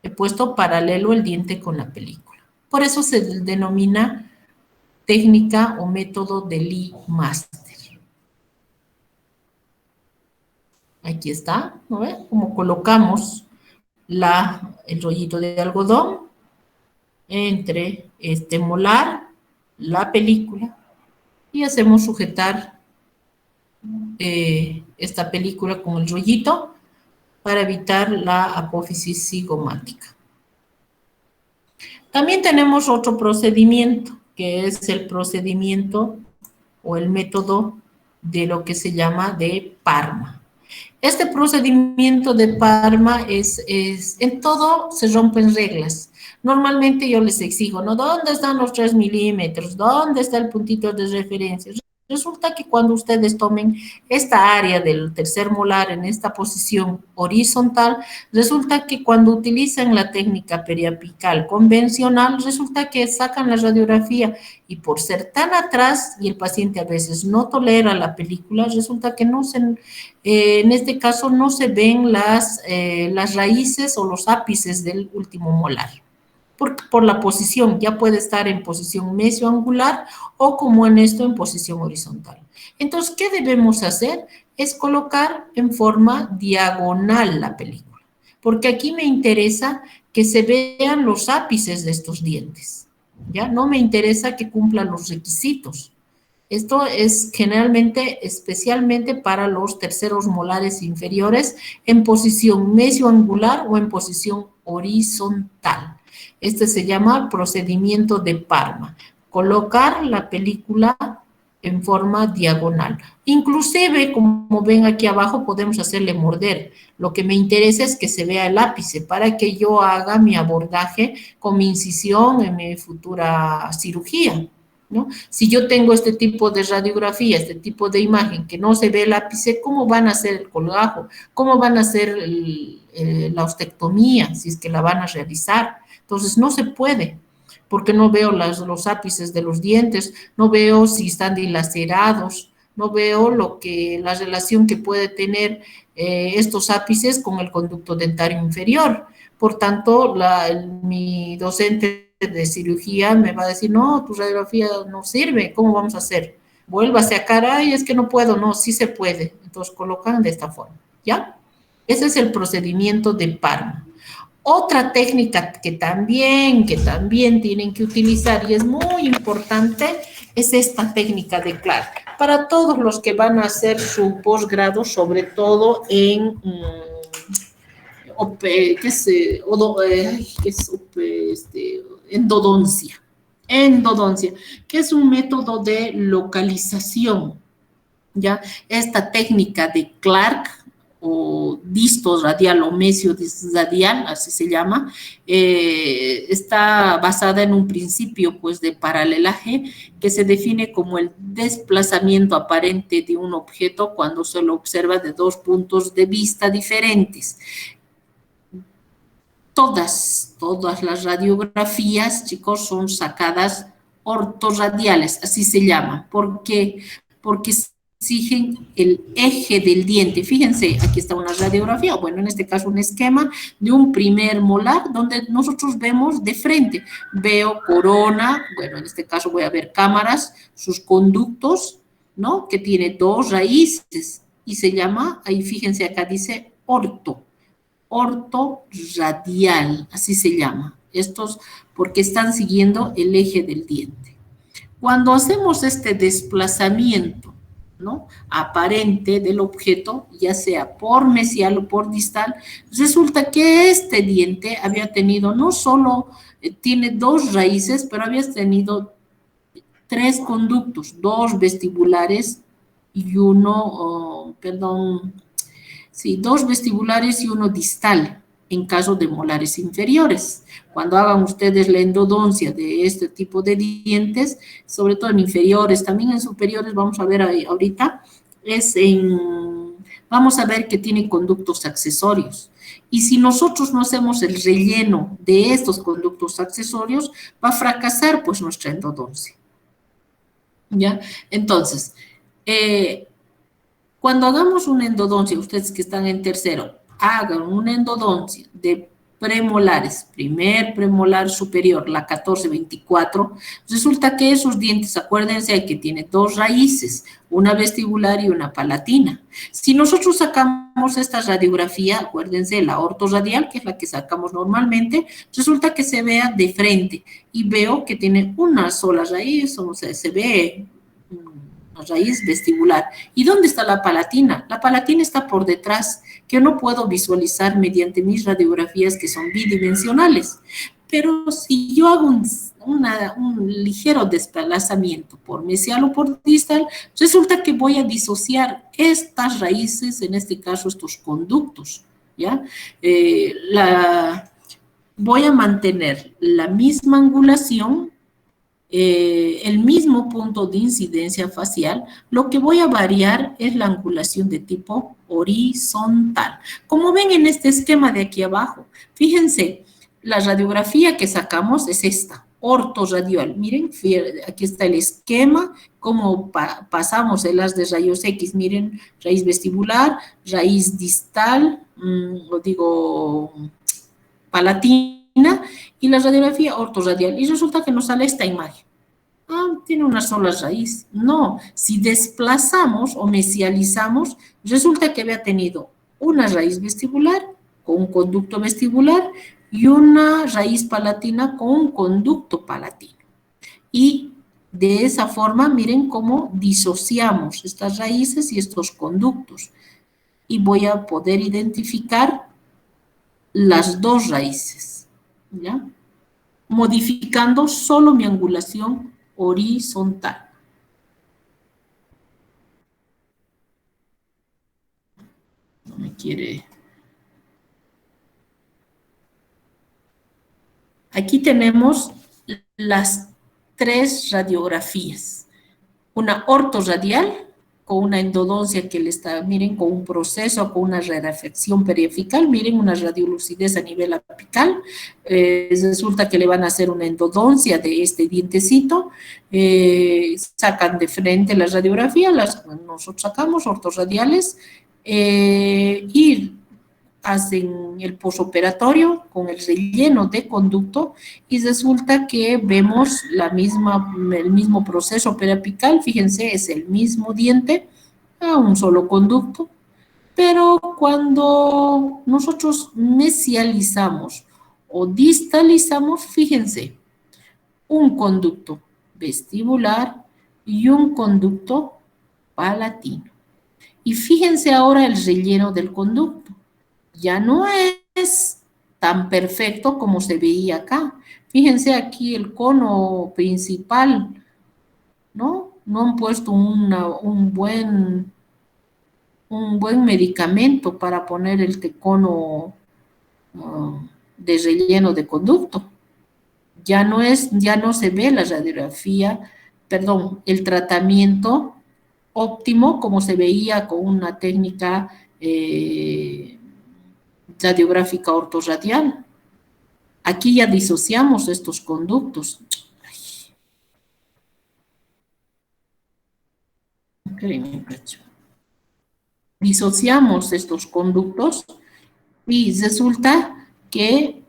he puesto paralelo el diente con la película. Por eso se denomina técnica o método de Lee Master. Aquí está, ¿no ve? Como colocamos el rollito de algodón entre este molar, la película, y hacemos sujetar esta película con el rollito para evitar la apófisis cigomática. También tenemos otro procedimiento, que es el procedimiento o el método de lo que se llama de Parma. Este procedimiento de Parma en todo se rompen reglas. Normalmente yo les exijo, ¿no? ¿Dónde están los 3 milímetros? ¿Dónde está el puntito de referencia? Resulta que cuando ustedes tomen esta área del tercer molar en esta posición horizontal, resulta que cuando utilizan la técnica periapical convencional, resulta que sacan la radiografía y por ser tan atrás y el paciente a veces no tolera la película, resulta que en este caso no se ven las raíces o los ápices del último molar. Por la posición, ya puede estar en posición mesioangular o como en esto en posición horizontal. Entonces, ¿qué debemos hacer? Es colocar en forma diagonal la película, porque aquí me interesa que se vean los ápices de estos dientes, ¿ya? No me interesa que cumplan los requisitos. Esto es generalmente, especialmente para los terceros molares inferiores en posición mesioangular o en posición horizontal. Este se llama procedimiento de Parma. Colocar la película en forma diagonal. Inclusive, como ven aquí abajo, podemos hacerle morder. Lo que me interesa es que se vea el ápice para que yo haga mi abordaje con mi incisión en mi futura cirugía, ¿no? Si yo tengo este tipo de radiografía, este tipo de imagen que no se ve el ápice, ¿cómo van a hacer el colgajo? ¿Cómo van a hacer la ostectomía si es que la van a realizar? Entonces no se puede, porque no veo los ápices de los dientes, no veo si están dilacerados, no veo la relación que puede tener estos ápices con el conducto dentario inferior. Por tanto, mi docente de cirugía me va a decir, no, tu radiografía no sirve, ¿cómo vamos a hacer? Vuélvase a cara, y es que no puedo, no, sí se puede. Entonces colocan de esta forma, ¿ya? Ese es el procedimiento de Parma. Otra técnica que también tienen que utilizar y es muy importante es esta técnica de Clark. Para todos los que van a hacer su posgrado, sobre todo en endodoncia. Endodoncia, que es un método de localización, ¿ya? Esta técnica de Clark o disto radial o mesio radial, así se llama, está basada en un principio pues de paralelaje que se define como el desplazamiento aparente de un objeto cuando se lo observa de dos puntos de vista diferentes. Todas las radiografías, chicos, son sacadas ortorradiales, así se llaman. ¿Por qué? Porque exigen el eje del diente. Fíjense, aquí está una radiografía, bueno, en este caso un esquema de un primer molar donde nosotros vemos de frente. Veo corona, bueno, en este caso voy a ver cámaras, sus conductos, ¿no? Que tiene dos raíces y se llama, ahí fíjense, acá dice ortorradial, así se llama. Estos porque están siguiendo el eje del diente. Cuando hacemos este desplazamiento, ¿no?, aparente del objeto, ya sea por mesial o por distal, resulta que este diente había tenido no solo, tiene dos raíces, pero había tenido tres conductos, dos vestibulares y uno, dos vestibulares y uno distal, en caso de molares inferiores. Cuando hagan ustedes la endodoncia de este tipo de dientes, sobre todo en inferiores, también en superiores, vamos a ver ahorita, vamos a ver que tiene conductos accesorios. Y si nosotros no hacemos el relleno de estos conductos accesorios, va a fracasar pues nuestra endodoncia. ¿Ya? Entonces, cuando hagamos una endodoncia, ustedes que están en tercero, hagan una endodoncia de premolares, primer premolar superior, la 14-24, resulta que esos dientes, acuérdense que tiene dos raíces, una vestibular y una palatina. Si nosotros sacamos esta radiografía, acuérdense, la ortorradial, que es la que sacamos normalmente, resulta que se vea de frente y veo que tiene una sola raíz, o sea, se ve una raíz vestibular. ¿Y dónde está la palatina? La palatina está por detrás, que no puedo visualizar mediante mis radiografías que son bidimensionales. Pero si yo hago un ligero desplazamiento por mesial o por distal, resulta que voy a disociar estas raíces, en este caso estos conductos, ¿ya? Voy a mantener la misma angulación, el mismo punto de incidencia facial. Lo que voy a variar es la angulación de tipo horizontal. Como ven en este esquema de aquí abajo, fíjense, la radiografía que sacamos es esta, ortorradial. Miren, aquí está el esquema, cómo pasamos el haz de rayos X. Miren, raíz vestibular, raíz distal, palatina, y la radiografía ortorradial. Y resulta que nos sale esta imagen. Tiene una sola raíz. No, si desplazamos o mesializamos, resulta que había tenido una raíz vestibular con un conducto vestibular y una raíz palatina con un conducto palatino. Y De esa forma, miren cómo disociamos estas raíces y estos conductos. Y voy a poder identificar las dos raíces, ¿ya? Modificando solo mi angulación horizontal. No me quiere... Aquí tenemos las tres radiografías. Una ortorradial con una endodoncia que le está, miren, con un proceso, con una rarefacción periapical, miren, una radiolucidez a nivel apical. Resulta que le van a hacer una endodoncia de este dientecito, sacan de frente la radiografía, nosotros sacamos ortorradiales y hacen el posoperatorio con el relleno de conducto y resulta que vemos el mismo proceso periapical, fíjense, es el mismo diente a un solo conducto, pero cuando nosotros mesializamos o distalizamos, fíjense, un conducto vestibular y un conducto palatino. Y fíjense ahora el relleno del conducto. Ya no es tan perfecto como se veía acá. Fíjense aquí el cono principal, ¿no? No han puesto un buen medicamento para poner el cono de relleno de conducto. Ya no se ve la radiografía, perdón, el tratamiento óptimo como se veía con una técnica radiográfica ortorradial. Aquí ya disociamos estos conductos. Disociamos estos conductos y resulta que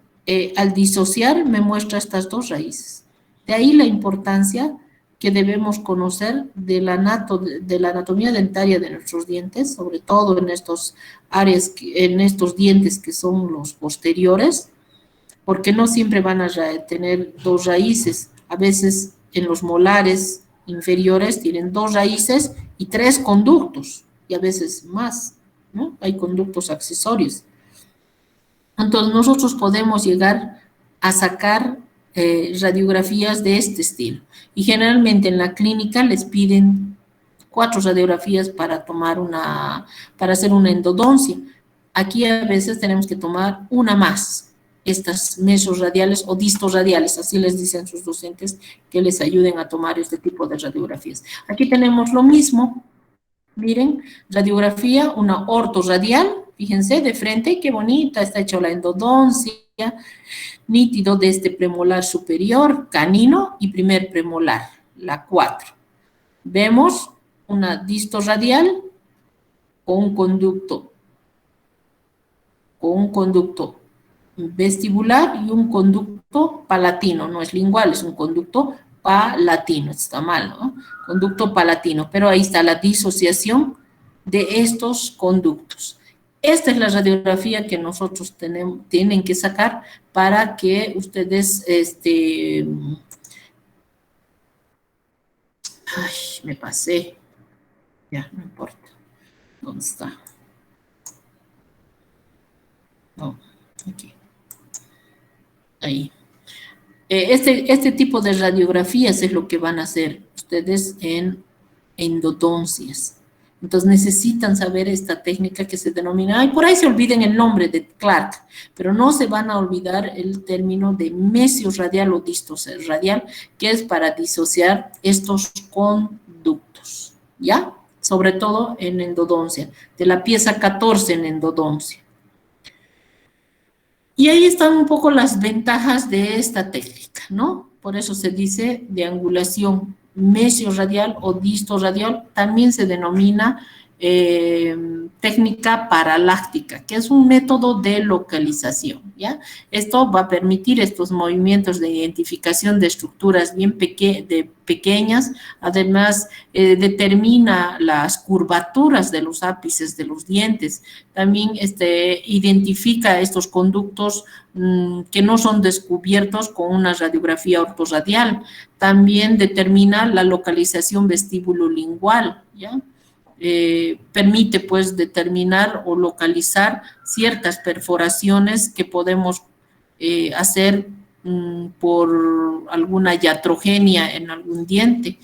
al disociar me muestra estas dos raíces. De ahí la importancia que debemos conocer de la anatomía dentaria de nuestros dientes, sobre todo en estos áreas, en estos dientes que son los posteriores, porque no siempre van a tener dos raíces. A veces en los molares inferiores tienen dos raíces y tres conductos, y a veces más, ¿no? Hay conductos accesorios. Entonces nosotros podemos llegar a sacar radiografías de este estilo. Y generalmente en la clínica les piden 4 radiografías para hacer una endodoncia. Aquí a veces tenemos que tomar una más, estas mesorradiales o distorradiales, así les dicen sus docentes que les ayuden a tomar este tipo de radiografías. Aquí tenemos lo mismo, miren, radiografía, una ortorradial, fíjense de frente, qué bonita, está hecha la endodoncia, nítido de este premolar superior, canino y primer premolar, la 4. Vemos una distorradial con un conducto vestibular y un conducto palatino, no es lingual, es un conducto palatino, está mal, ¿no? Conducto palatino, pero ahí está la disociación de estos conductos. Esta es la radiografía que nosotros tienen que sacar para que ustedes, ay, me pasé, ya, no importa, ¿dónde está? No, aquí, ahí. Este tipo de radiografías es lo que van a hacer ustedes en endodoncias. Entonces necesitan saber esta técnica que se denomina, ay, por ahí se olviden el nombre de Clark, pero no se van a olvidar el término de mesiorradial o distorradial, que es para disociar estos conductos, ¿ya? Sobre todo en endodoncia, de la pieza 14 en endodoncia. Y ahí están un poco las ventajas de esta técnica, ¿no? Por eso se dice de angulación mesiorradial o distorradial, también se denomina técnica paraláctica, que es un método de localización, ¿ya? Esto va a permitir estos movimientos de identificación de estructuras bien pequeñas, además determina las curvaturas de los ápices de los dientes, también identifica estos conductos que no son descubiertos con una radiografía ortorradial, también determina la localización vestíbulo-lingual, ¿ya? Permite pues determinar o localizar ciertas perforaciones que podemos hacer por alguna iatrogenia en algún diente.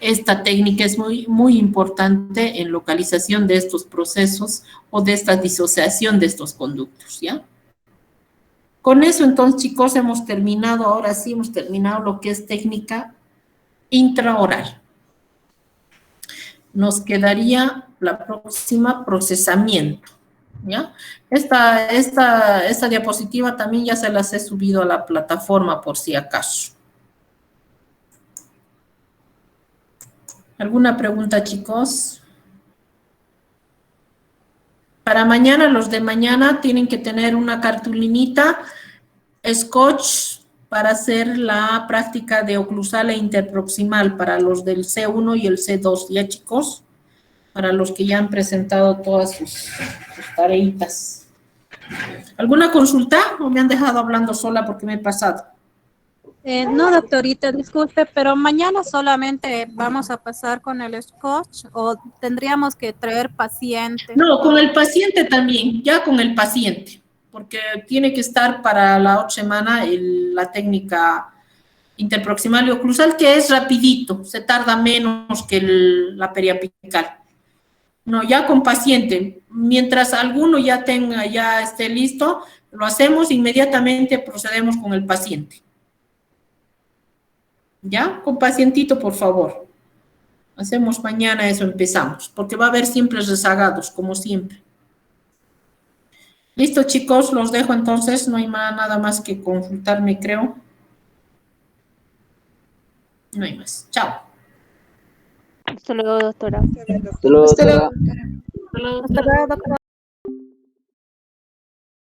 Esta técnica es muy importante en localización de estos procesos o de esta disociación de estos conductos, ¿ya? Con eso, entonces, chicos, hemos terminado, ahora sí hemos terminado lo que es técnica intraoral. Nos quedaría la próxima, procesamiento, ¿ya? Esta diapositiva también ya se las he subido a la plataforma por si acaso. ¿Alguna pregunta, chicos? Para mañana, los de mañana tienen que tener una cartulinita, scotch, para hacer la práctica de oclusal e interproximal para los del C1 y el C2, ¿ya, chicos? Para los que ya han presentado todas sus tareitas. ¿Alguna consulta o me han dejado hablando sola porque me he pasado? No, doctorita, disculpe, pero mañana solamente vamos a pasar con el scotch o tendríamos que traer pacientes. No, con el paciente también, ya con el paciente, porque tiene que estar para la otra semana la técnica interproximal y oclusal, que es rapidito, se tarda menos que la periapical. No, ya con paciente, mientras alguno ya esté listo, lo hacemos inmediatamente, procedemos con el paciente. ¿Ya? Con pacientito, por favor. Hacemos mañana eso, empezamos, porque va a haber siempre rezagados, como siempre. Listo, chicos, los dejo entonces, no hay nada más que consultarme, creo. No hay más. Chao. Hasta luego, doctora. Hasta luego, doctora. Hasta luego, doctor.